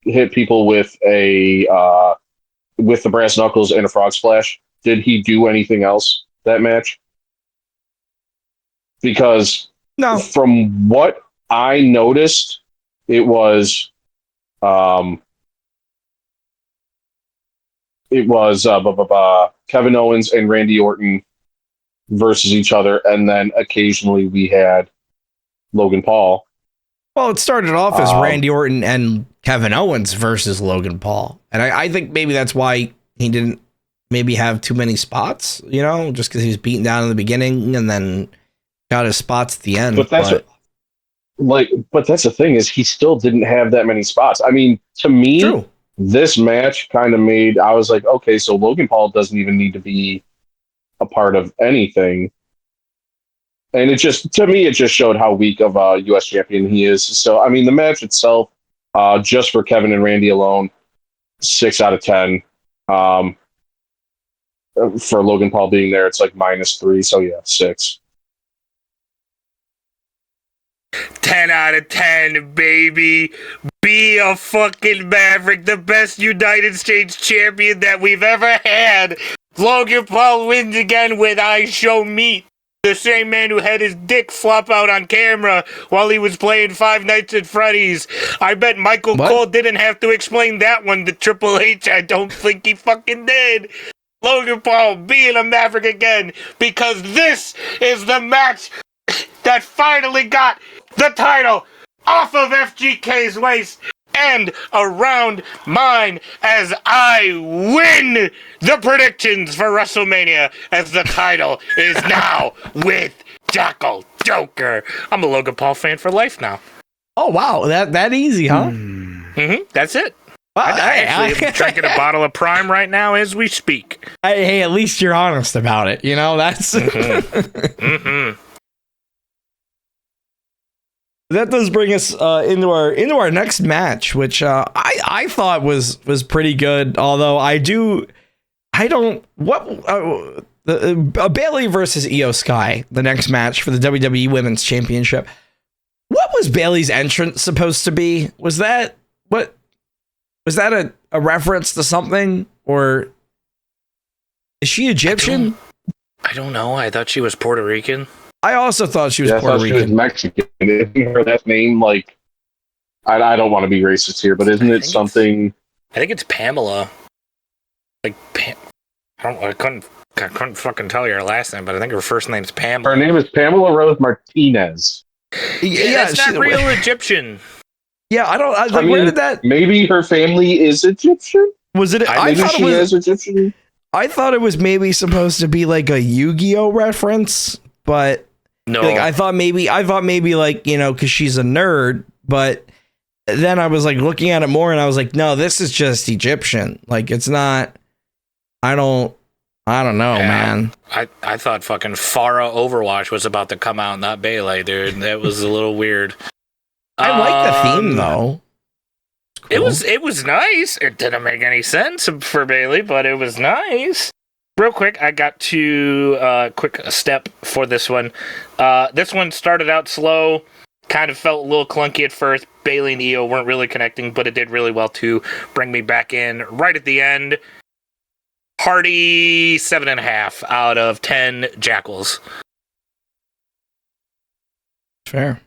hit people with the brass knuckles and a frog splash? Did he do anything else that match? Because no, from what I noticed, it was Kevin Owens and Randy Orton versus each other, and then occasionally we had Logan Paul. Well, it started off as Randy Orton and Kevin Owens versus Logan Paul, and I think maybe that's why he didn't maybe have too many spots, just because he was beaten down in the beginning and then got his spots at the end. But that's the thing is he still didn't have that many spots. I mean, to me, True. This match kind of I was like, okay, so Logan Paul doesn't even need to be a part of anything. And it just showed how weak of a U.S. champion he is. So, I mean, the match itself, just for Kevin and Randy alone, 6 out of 10. For Logan Paul being there, it's like -3. So, yeah, 6. 10 out of 10, baby. Be a fucking Maverick, the best United States champion that we've ever had. Logan Paul wins again with I Show Meat. The same man who had his dick flop out on camera while he was playing Five Nights at Freddy's. I bet Michael Cole didn't have to explain that one to Triple H. I don't think he fucking did. Logan Paul being a Maverick again, because this is the match that finally got the title off of FGK's waist and around mine as I win the predictions for WrestleMania, as the title is now with Jackal Joker. I'm a Logan Paul fan for life now. Oh, wow. That easy, huh? Mm-hmm. That's it. Wow, I actually am drinking a bottle of Prime right now as we speak. Hey, at least you're honest about it. You know, that's... Mm-hmm. That does bring us into our next match, which I thought was pretty good. Although Bayley versus Io Sky, the next match for the WWE Women's Championship. What was Bayley's entrance supposed to be? Was that a reference to something, or is she Egyptian? I don't know. I thought she was Puerto Rican. I also thought she was Puerto Rican. She was Mexican. Isn't her that name like? I don't want to be racist here, but isn't it something? I think it's Pamela. Like I couldn't fucking tell you her last name, but I think her first name's Pamela. Her name is Pamela Rose Martinez. Yeah, that's not real Egyptian. Yeah, I mean, where did that? Maybe her family is Egyptian. Was it? Maybe she is Egyptian. I thought it was maybe supposed to be like a Yu-Gi-Oh reference, but no. Like, I thought maybe like, you know, because she's a nerd, but then I was like looking at it more and I was like, no, this is just Egyptian. Like, it's not. I don't know, man. I thought fucking Farah Overwatch was about to come out, not Bayley, dude. That was a little weird. I like the theme though. Cool. It was nice. It didn't make any sense for Bayley, but it was nice. Real quick, I got to quick step for this one. This one started out slow, kind of felt a little clunky at first. Bayley and Io weren't really connecting, but it did really well to bring me back in right at the end. Hearty 7.5 out of 10 jackals. Fair.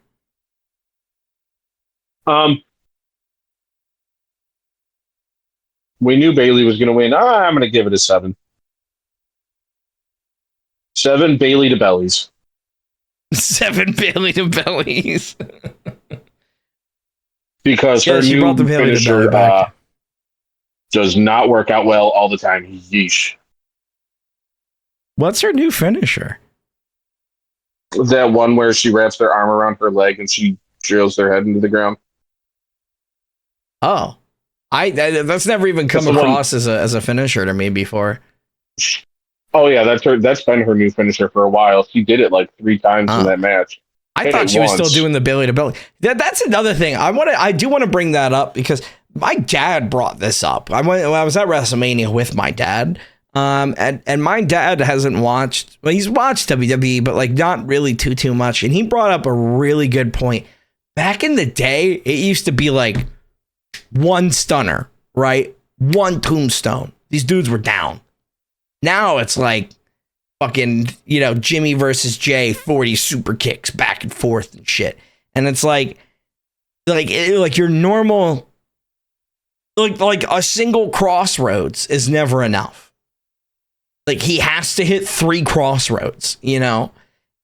We knew Bayley was going to win. I'm going to give it a 7. 7 Bayley to bellies. 7 Bayley to bellies. Because her new finisher does not work out well all the time. Yeesh. What's her new finisher? That one where she wraps their arm around her leg and she drills their head into the ground. Oh, that's never even come across as a finisher to me before. Oh yeah, that's been her new finisher for a while. She did it like 3 times in that match. I thought she was still doing the Bayley to belly. That's another thing. I do want to bring that up because my dad brought this up. I was at WrestleMania with my dad. And my dad hasn't watched. Well, he's watched WWE, but like not really too much. And he brought up a really good point. Back in the day, it used to be like one stunner, right? One tombstone. These dudes were down. Now it's like fucking, you know, Jimmy versus Jay, 40 super kicks back and forth and shit. And it's like your normal, like a single crossroads is never enough. Like he has to hit 3 crossroads, you know?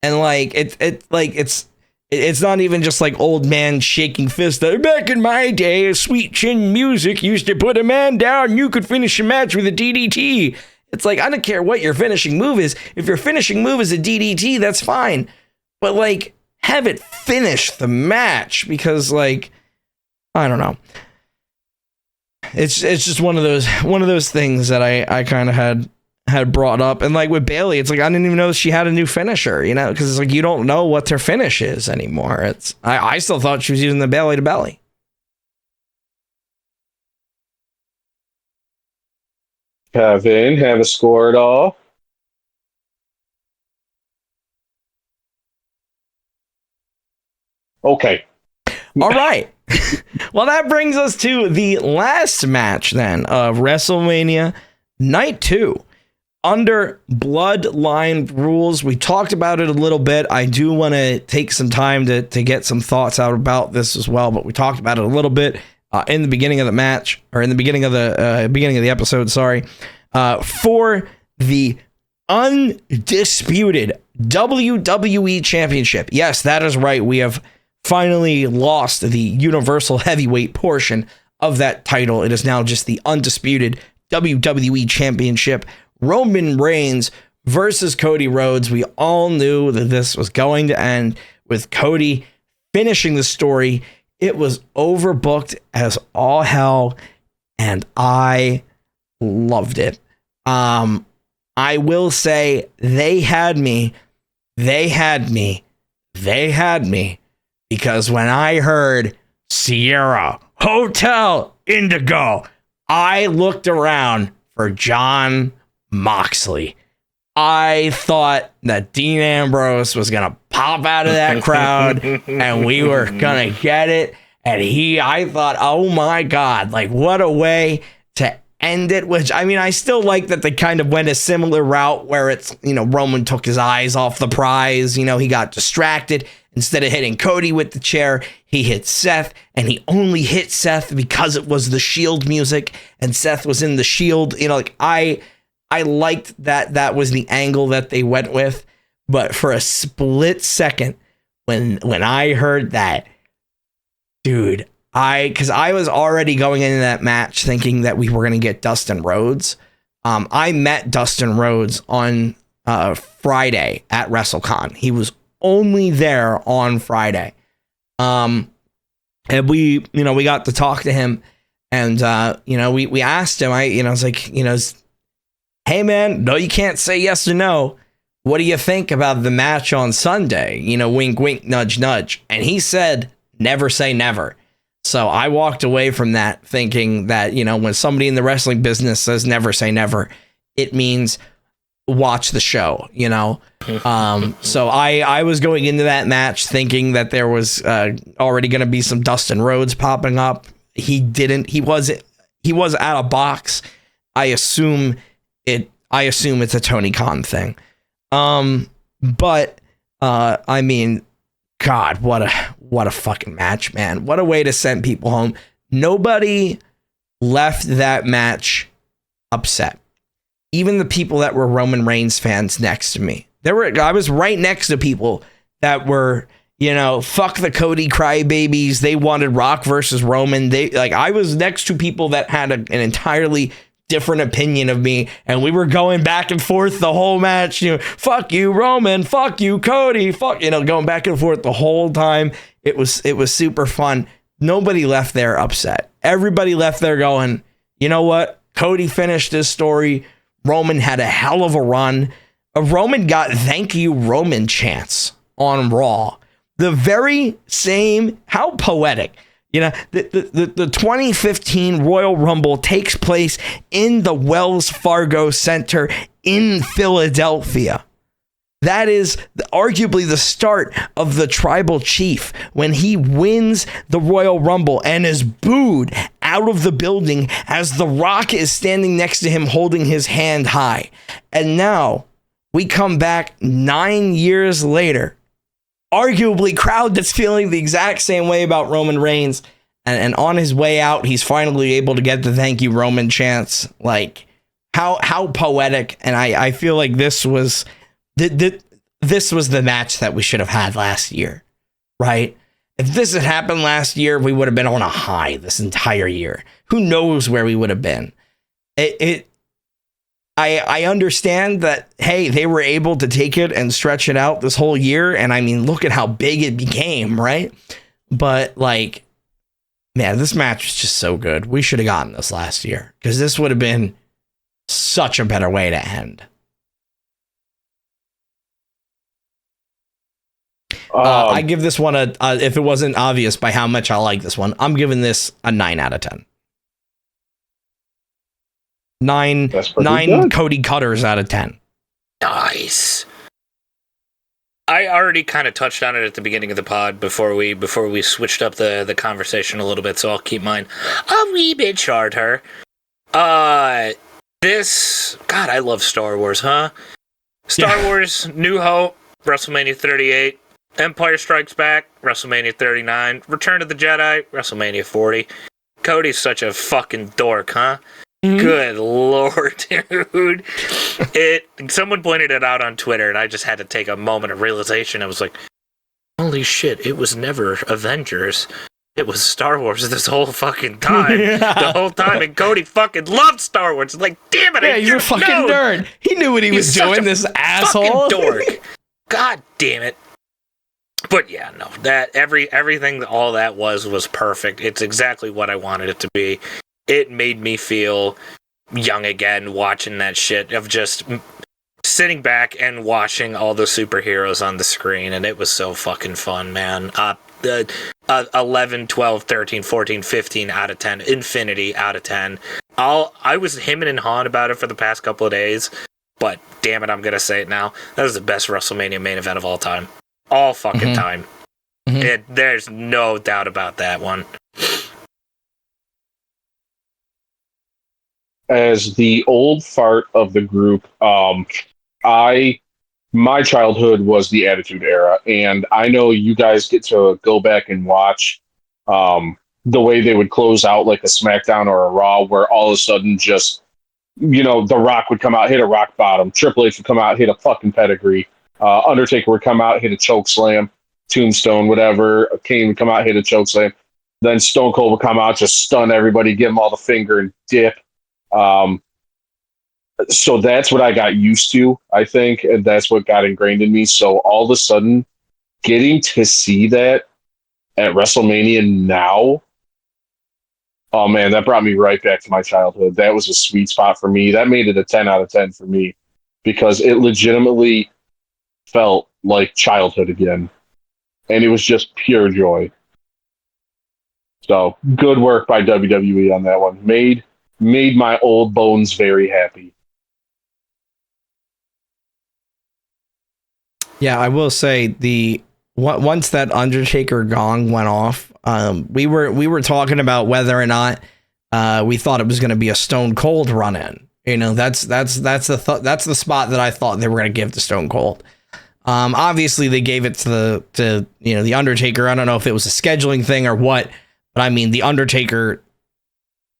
And like it's not even just like old man shaking fists. Back in my day, sweet chin music used to put a man down. You could finish a match with a DDT. It's like, I don't care what your finishing move is. If your finishing move is a DDT, that's fine. But like, have it finish the match, because like, I don't know. It's just one of those things that I kind of had brought up. And like with Bayley, it's like, I didn't even know she had a new finisher, you know, because it's like, you don't know what their finish is anymore. I still thought she was using the belly to belly. Kevin, have a score at all? Okay. All right. Well, that brings us to the last match then of WrestleMania Night 2. under bloodline rules. We talked about it a little bit. I do want to take some time to get some thoughts out about this as well, but we talked about it a little bit in the beginning of the match, or in the beginning of the episode, sorry. For the undisputed WWE Championship. Yes, that is right. We have finally lost the Universal Heavyweight portion of that title. It is now just the undisputed WWE Championship. Roman Reigns versus Cody Rhodes. We all knew that this was going to end with Cody finishing the story. It was overbooked as all hell, and I loved it. I will say they had me, because when I heard Sierra Hotel Indigo, I looked around for Jon Moxley. I thought that Dean Ambrose was going to pop out of that crowd and we were going to get it. And I thought, oh my God, like what a way to end it. Which, I mean, I still like that they kind of went a similar route where it's, Roman took his eyes off the prize. He got distracted. Instead of hitting Cody with the chair, he hit Seth, and he only hit Seth because it was the Shield music and Seth was in the Shield. I liked that was the angle that they went with, but for a split second when I heard that, dude, because I was already going into that match thinking that we were going to get Dustin Rhodes. I met Dustin Rhodes on Friday at WrestleCon. He was only there on Friday. And we got to talk to him, and we asked him, I was like, hey man, no, you can't say yes or no. What do you think about the match on Sunday? Wink, wink, nudge, nudge. And he said, never say never. So I walked away from that thinking that, when somebody in the wrestling business says never say never, it means watch the show, So I was going into that match thinking that there was already going to be some Dustin Rhodes popping up. He didn't. He was out of box. I assume it's a Tony Khan thing. But I mean, God, what a fucking match, man. What a way to send people home. Nobody left that match upset. Even the people that were Roman Reigns fans next to me. I was right next to people that were, fuck the Cody crybabies. They wanted Rock versus Roman. I was next to people that had an entirely different opinion of me, and we were going back and forth the whole match. Fuck you, Roman. Fuck you, Cody. Fuck, going back and forth the whole time. It was super fun. Nobody left there upset. Everybody left there going, you know what? Cody finished his story. Roman had a hell of a run. Roman got thank you Roman chants on Raw. The very same, how poetic. The 2015 Royal Rumble takes place in the Wells Fargo Center in Philadelphia. That is arguably the start of the tribal chief when he wins the Royal Rumble and is booed out of the building as The Rock is standing next to him holding his hand high. And now we come back 9 years later, arguably crowd that's feeling the exact same way about Roman Reigns. And on his way out, he's finally able to get the thank you Roman chants. Like how poetic. And I feel like this was the match that we should have had last year, right? If this had happened last year, we would have been on a high this entire year. Who knows where we would have been? I understand that, hey, they were able to take it and stretch it out this whole year. And I mean, look at how big it became, right? But man, this match was just so good. We should have gotten this last year because this would have been such a better way to end. I give this one if it wasn't obvious by how much I like this one, I'm giving this a 9 out of 10. 9 good. Cody Cutters out of 10. Nice. I already kind of touched on it at the beginning of the pod before we switched up the conversation a little bit, so I'll keep mine a wee bit shorter. God, I love Star Wars, huh? Star Wars, New Hope, WrestleMania 38, Empire Strikes Back, WrestleMania 39, Return of the Jedi, WrestleMania 40. Cody's such a fucking dork, huh? Mm-hmm. Good lord, dude. Someone pointed it out on Twitter, and I just had to take a moment of realization. I was like, holy shit, it was never Avengers. It was Star Wars this whole fucking time. The whole time. And Cody fucking loved Star Wars. Like, damn it. Yeah, he's a fucking nerd. He knew what he was doing, this asshole. Fucking dork. God damn it. But yeah, no. That everything, all that was perfect. It's exactly what I wanted it to be. It made me feel young again watching that shit of just sitting back and watching all the superheroes on the screen. And it was so fucking fun, man. 11, 12, 13, 14, 15 out of 10. Infinity out of 10. I was hemming and hawing about it for the past couple of days, but damn it, I'm going to say it now. That was the best WrestleMania main event of all time. All fucking time. There's no doubt about that one. As the old fart of the group, my childhood was the Attitude Era, and I know you guys get to go back and watch the way they would close out like a SmackDown or a Raw, where all of a sudden just, The Rock would come out, hit a rock bottom, Triple H would come out, hit a fucking pedigree, Undertaker would come out, hit a choke slam, Tombstone, whatever, Kane would come out, hit a choke slam, then Stone Cold would come out, just stun everybody, give them all the finger and dip. So that's what I got used to, I think, and that's what got ingrained in me. So all of a sudden, getting to see that at WrestleMania now, oh man, that brought me right back to my childhood. That was a sweet spot for me. That made it a 10 out of 10 for me because it legitimately felt like childhood again. And it was just pure joy. So good work by WWE on that one. Made my old bones very happy. Yeah, I will say once that Undertaker gong went off, we were talking about whether or not we thought it was going to be a Stone Cold run in. That's the spot that I thought they were going to give to Stone Cold. Obviously they gave it to the Undertaker. I don't know if it was a scheduling thing or what, but I mean the Undertaker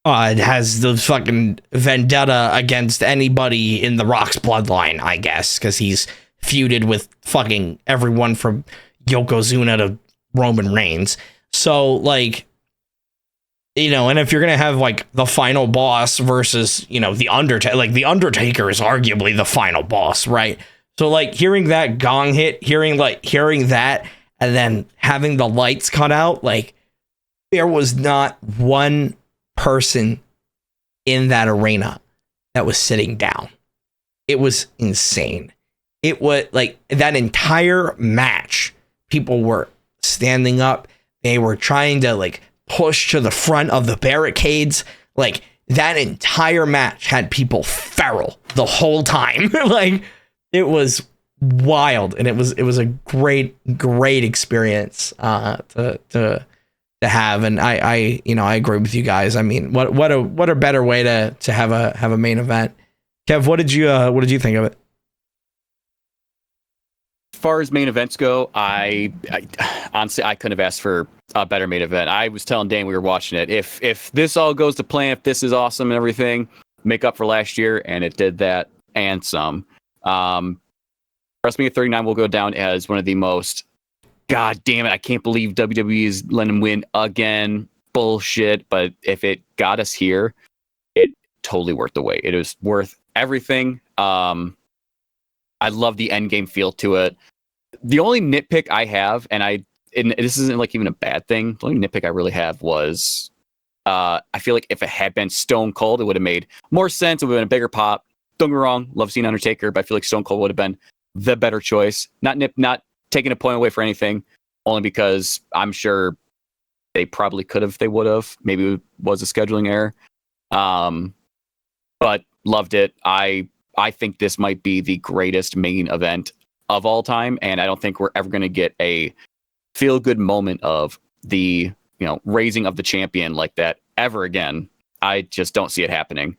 has the fucking vendetta against anybody in the Rock's bloodline, I guess, because he's feuded with fucking everyone from Yokozuna to Roman Reigns. So, like, and if you're going to have, like, the final boss versus, the Undertaker, like, the Undertaker is arguably the final boss, right? So, like, hearing that gong hit, hearing that, and then having the lights cut out, like, there was not one person in that arena that was sitting down. It was insane. It was like that entire match, people were standing up. They were trying to like push to the front of the barricades. Like that entire match had people feral the whole time. Like it was wild. And it was a great experience to have. And I agree with you guys. I mean, what a better way to have a main event. Kev, what did you think of it? As far as main events go, I honestly I couldn't have asked for a better main event. I was telling Dan we were watching it. If this all goes to plan, if this is awesome and everything, make up for last year, and it did that and some. WrestleMania 39 will go down as one of the most. God damn it! I can't believe WWE is letting him win again. Bullshit. But if it got us here, it totally worth the wait. It was worth everything. I love the end game feel to it. The only nitpick I have, and this isn't like even a bad thing. The only nitpick I really have was, I feel like if it had been Stone Cold, it would have made more sense. It would have been a bigger pop. Don't get me wrong, love seeing Undertaker, but I feel like Stone Cold would have been the better choice. Not taking a point away for anything, only because I'm sure they probably could have, if they would have. Maybe it was a scheduling error. But loved it. I think this might be the greatest main event of all time, and I don't think we're ever going to get a feel-good moment of the raising of the champion like that ever again. I just don't see it happening.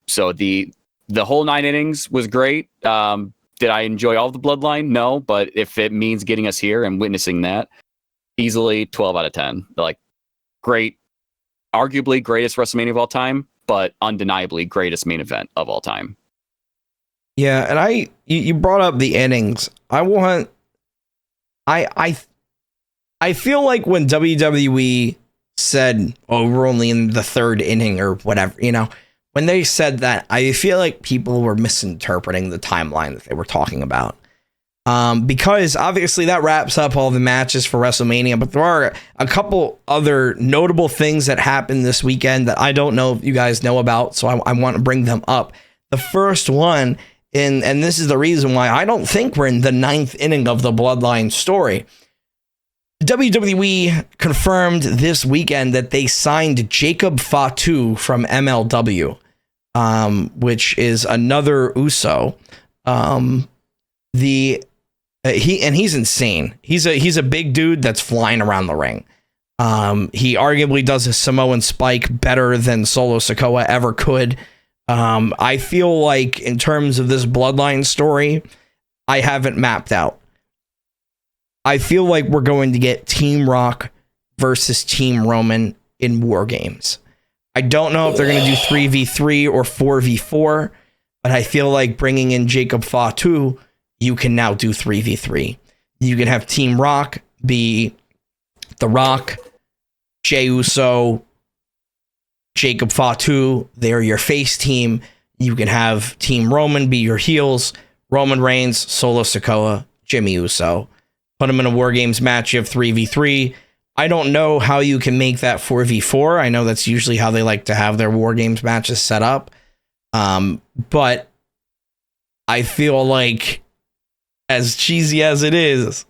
So the whole 9 innings was great. Did I enjoy all of the Bloodline? No, but if it means getting us here and witnessing that, easily 12 out of 10. Like, great, arguably greatest WrestleMania of all time, but undeniably greatest main event of all time. Yeah, and you brought up the innings. I feel like when WWE said, "Oh, we're only in the 3rd inning" or whatever, when they said that, I feel like people were misinterpreting the timeline that they were talking about. Because obviously that wraps up all the matches for WrestleMania, but there are a couple other notable things that happened this weekend that I don't know if you guys know about, so I want to bring them up. The first one, and this is the reason why I don't think we're in the 9th inning of the Bloodline story. WWE confirmed this weekend that they signed Jacob Fatu from MLW, which is another Uso. He's insane. He's a big dude that's flying around the ring. He arguably does a Samoan spike better than Solo Sikoa ever could. I feel like in terms of this Bloodline story, I haven't mapped out. I feel like we're going to get Team Rock versus Team Roman in War Games. I don't know if they're going to do 3v3 or 4v4, but I feel like bringing in Jacob Fatu, you can now do 3v3. You can have Team Rock be The Rock, Jey Uso, Jacob Fatu. They're your face team. You can have Team Roman be your heels. Roman Reigns, Solo Sikoa, Jimmy Uso. Put them in a War Games match of 3v3. I don't know how you can make that 4v4. I know that's usually how they like to have their War Games matches set up. But I feel like, as cheesy as it is,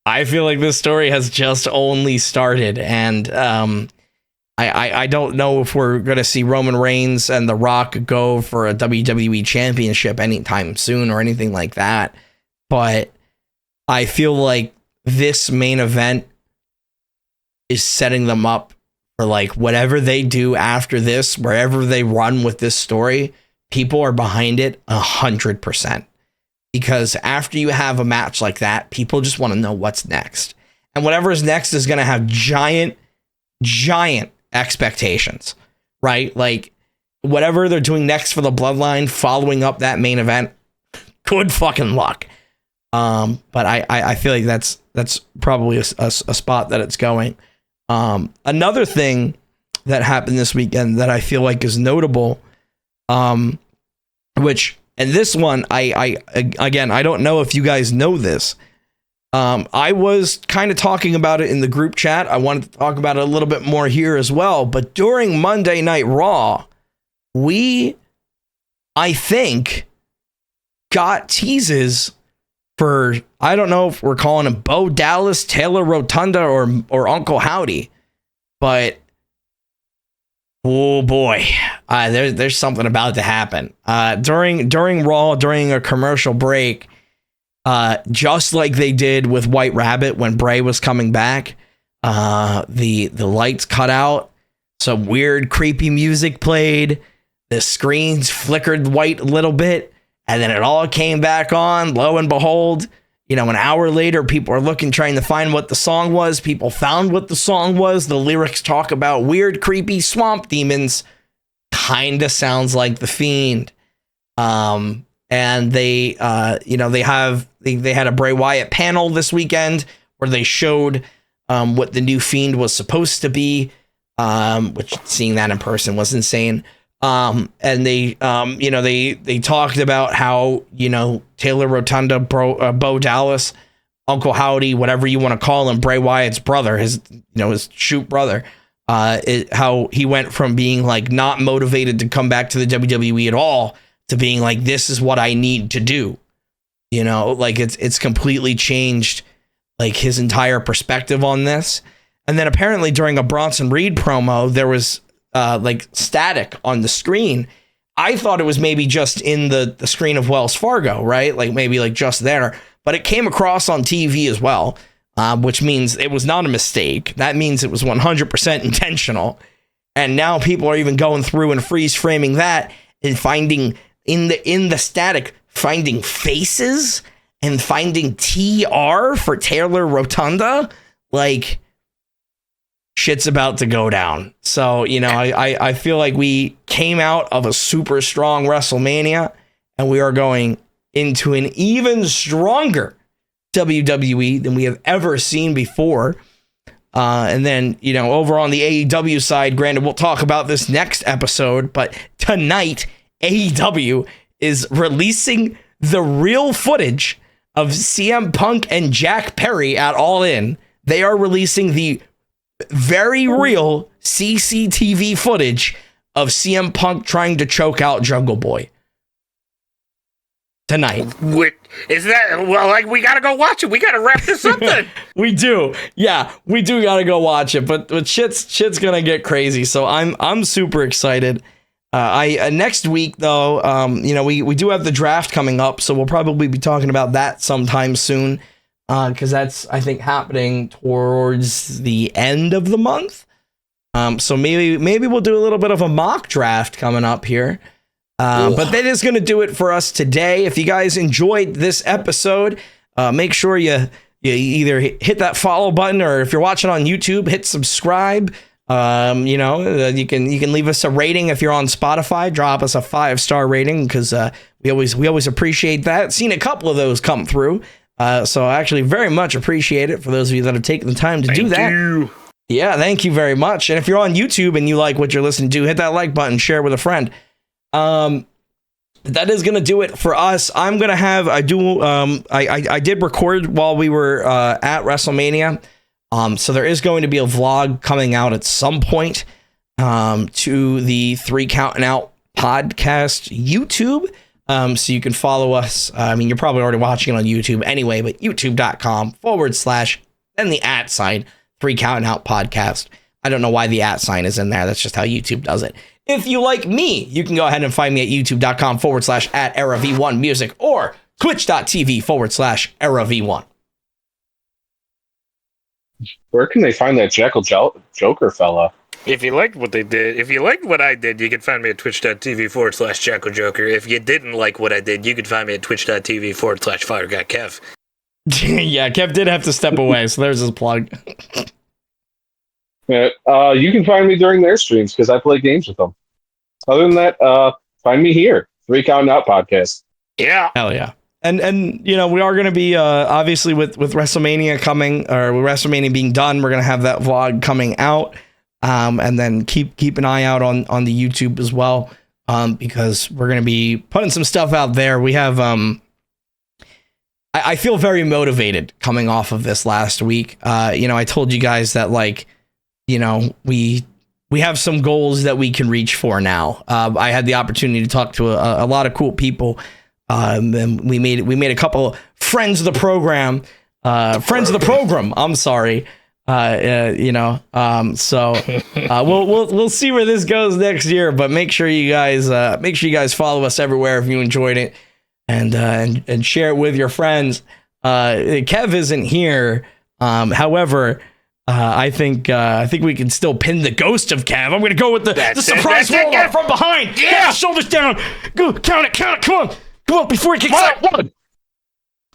I feel like this story has just only started. And I don't know if we're going to see Roman Reigns and The Rock go for a WWE championship anytime soon or anything like that. But I feel like this main event is setting them up for like whatever they do after this, wherever they run with this story, people are behind it 100%. Because after you have a match like that, people just want to know what's next. And whatever is next is going to have giant expectations, right? Like whatever they're doing next for the Bloodline following up that main event, good fucking luck. But I feel like that's probably a spot that it's going. Another thing that happened this weekend that I feel like is notable, which, and this one, I don't know if you guys know this. I was kind of talking about it in the group chat. I wanted to talk about it a little bit more here as well. But during Monday Night Raw, I think, got teases for, I don't know if we're calling him Bo Dallas, Taylor Rotunda, or Uncle Howdy, but oh boy, there's something about to happen. During Raw, during a commercial break, just like they did with White Rabbit when Bray was coming back, the lights cut out, some weird creepy music played, the screens flickered white a little bit, and then it all came back on. Lo and behold, an hour later, people are trying to find what the song was. People found what the song was. The lyrics talk about weird, creepy swamp demons. Kinda sounds like The Fiend. And they had a Bray Wyatt panel this weekend where they showed what the new Fiend was supposed to be, which seeing that in person was insane. And they talked about how, Taylor Rotunda, Bo Dallas, Uncle Howdy, whatever you want to call him, Bray Wyatt's brother, his shoot brother, how he went from being like not motivated to come back to the WWE at all to being like, this is what I need to do. Like it's completely changed like his entire perspective on this. And then apparently during a Bronson Reed promo, there was like static on the screen. I thought it was maybe just in the screen of Wells Fargo, right? Like maybe like just there, but it came across on TV as well, which means it was not a mistake. That means it was 100% intentional. And now people are even going through and freeze framing that and finding in the static, finding faces and finding TR for Taylor Rotunda, like shit's about to go down. So, you know, I feel like we came out of a super strong WrestleMania and we are going into an even stronger WWE than we have ever seen before. And then, you know, over on the AEW side, granted, we'll talk about this next episode, but tonight, AEW is releasing the real footage of CM Punk and Jack Perry at All In. They are releasing the very real CCTV footage of CM Punk trying to choke out Jungle Boy tonight. Is that, well, like, we gotta go watch it. We gotta wrap this up then. We do. Yeah, we do gotta go watch it, but shit's gonna get crazy. So I'm super excited. Next week though, you know, we do have the draft coming up, so we'll probably be talking about that sometime soon. Because that's, I think, happening towards the end of the month. So maybe we'll do a little bit of a mock draft coming up here. But that is going to do it for us today. If you guys enjoyed this episode, make sure you either hit that follow button, or if you're watching on YouTube, hit subscribe. You know, you can leave us a rating if you're on Spotify. Drop us a 5-star rating, because we always appreciate that. Seen a couple of those come through. So I actually very much appreciate it for those of you that have taken the time to do that. Thank you. Yeah, thank you very much. And if you're on YouTube and you like what you're listening to, hit that like button, share with a friend. That is going to do it for us. I'm going to have, I did record while we were at WrestleMania. So there is going to be a vlog coming out at some point to the 3 Counting Out podcast YouTube. So you can follow us. I mean, you're probably already watching it on YouTube anyway, but youtube.com/ and the @sign 3 Counting Out podcast. I don't know why the @ is in there. That's just how YouTube does it. If you like me, you can go ahead and find me at youtube.com/ @EraV1 music or twitch.tv / EraV1. Where can they find that Jackal Joker fella? If you liked what they did, if you liked what I did, you can find me at twitch.tv / Jackal Joker. If you didn't like what I did, you can find me at twitch.tv / Fire Guy Kev. Yeah, Kev did have to step away, so there's his plug. Yeah, you can find me during their streams because I play games with them. Other than that, find me here, 3 Counting Out podcast. Yeah. Hell yeah. And you know, we are going to be obviously with WrestleMania coming, or with WrestleMania being done, we're going to have that vlog coming out. And then keep an eye out on the YouTube as well, because we're going to be putting some stuff out there. We have I feel very motivated coming off of this last week. You know, I told you guys that, like, you know, we have some goals that we can reach for now. I had the opportunity to talk to a lot of cool people. And we made a couple friends of the program. I'm sorry. You know, so we'll see where this goes next year, but make sure you guys follow us everywhere if you enjoyed it, and share it with your friends. Kev isn't here. However, I think we can still pin the ghost of Kev. I'm going to go with the surprise roll from behind. Yeah, shoulders down. Go, count it. Come on, before he kicks out. 1,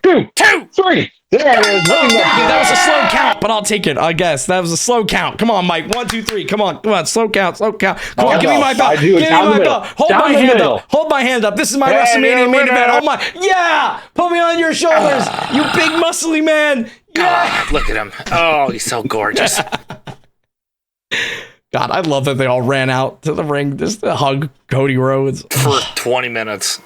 2, 3. There it is. That was a slow count, but I'll take it. I guess that was a slow count. Come on, Mike. 1, 2, 3. Come on. Slow count. Come on, give me my belt. Give me my belt. Hold my hand up. This is my WrestleMania main event. Yeah. Put me on your shoulders, you big muscly man. Yeah. God, look at him. Oh, he's so gorgeous. God, I love that they all ran out to the ring just to hug Cody Rhodes for 20 minutes.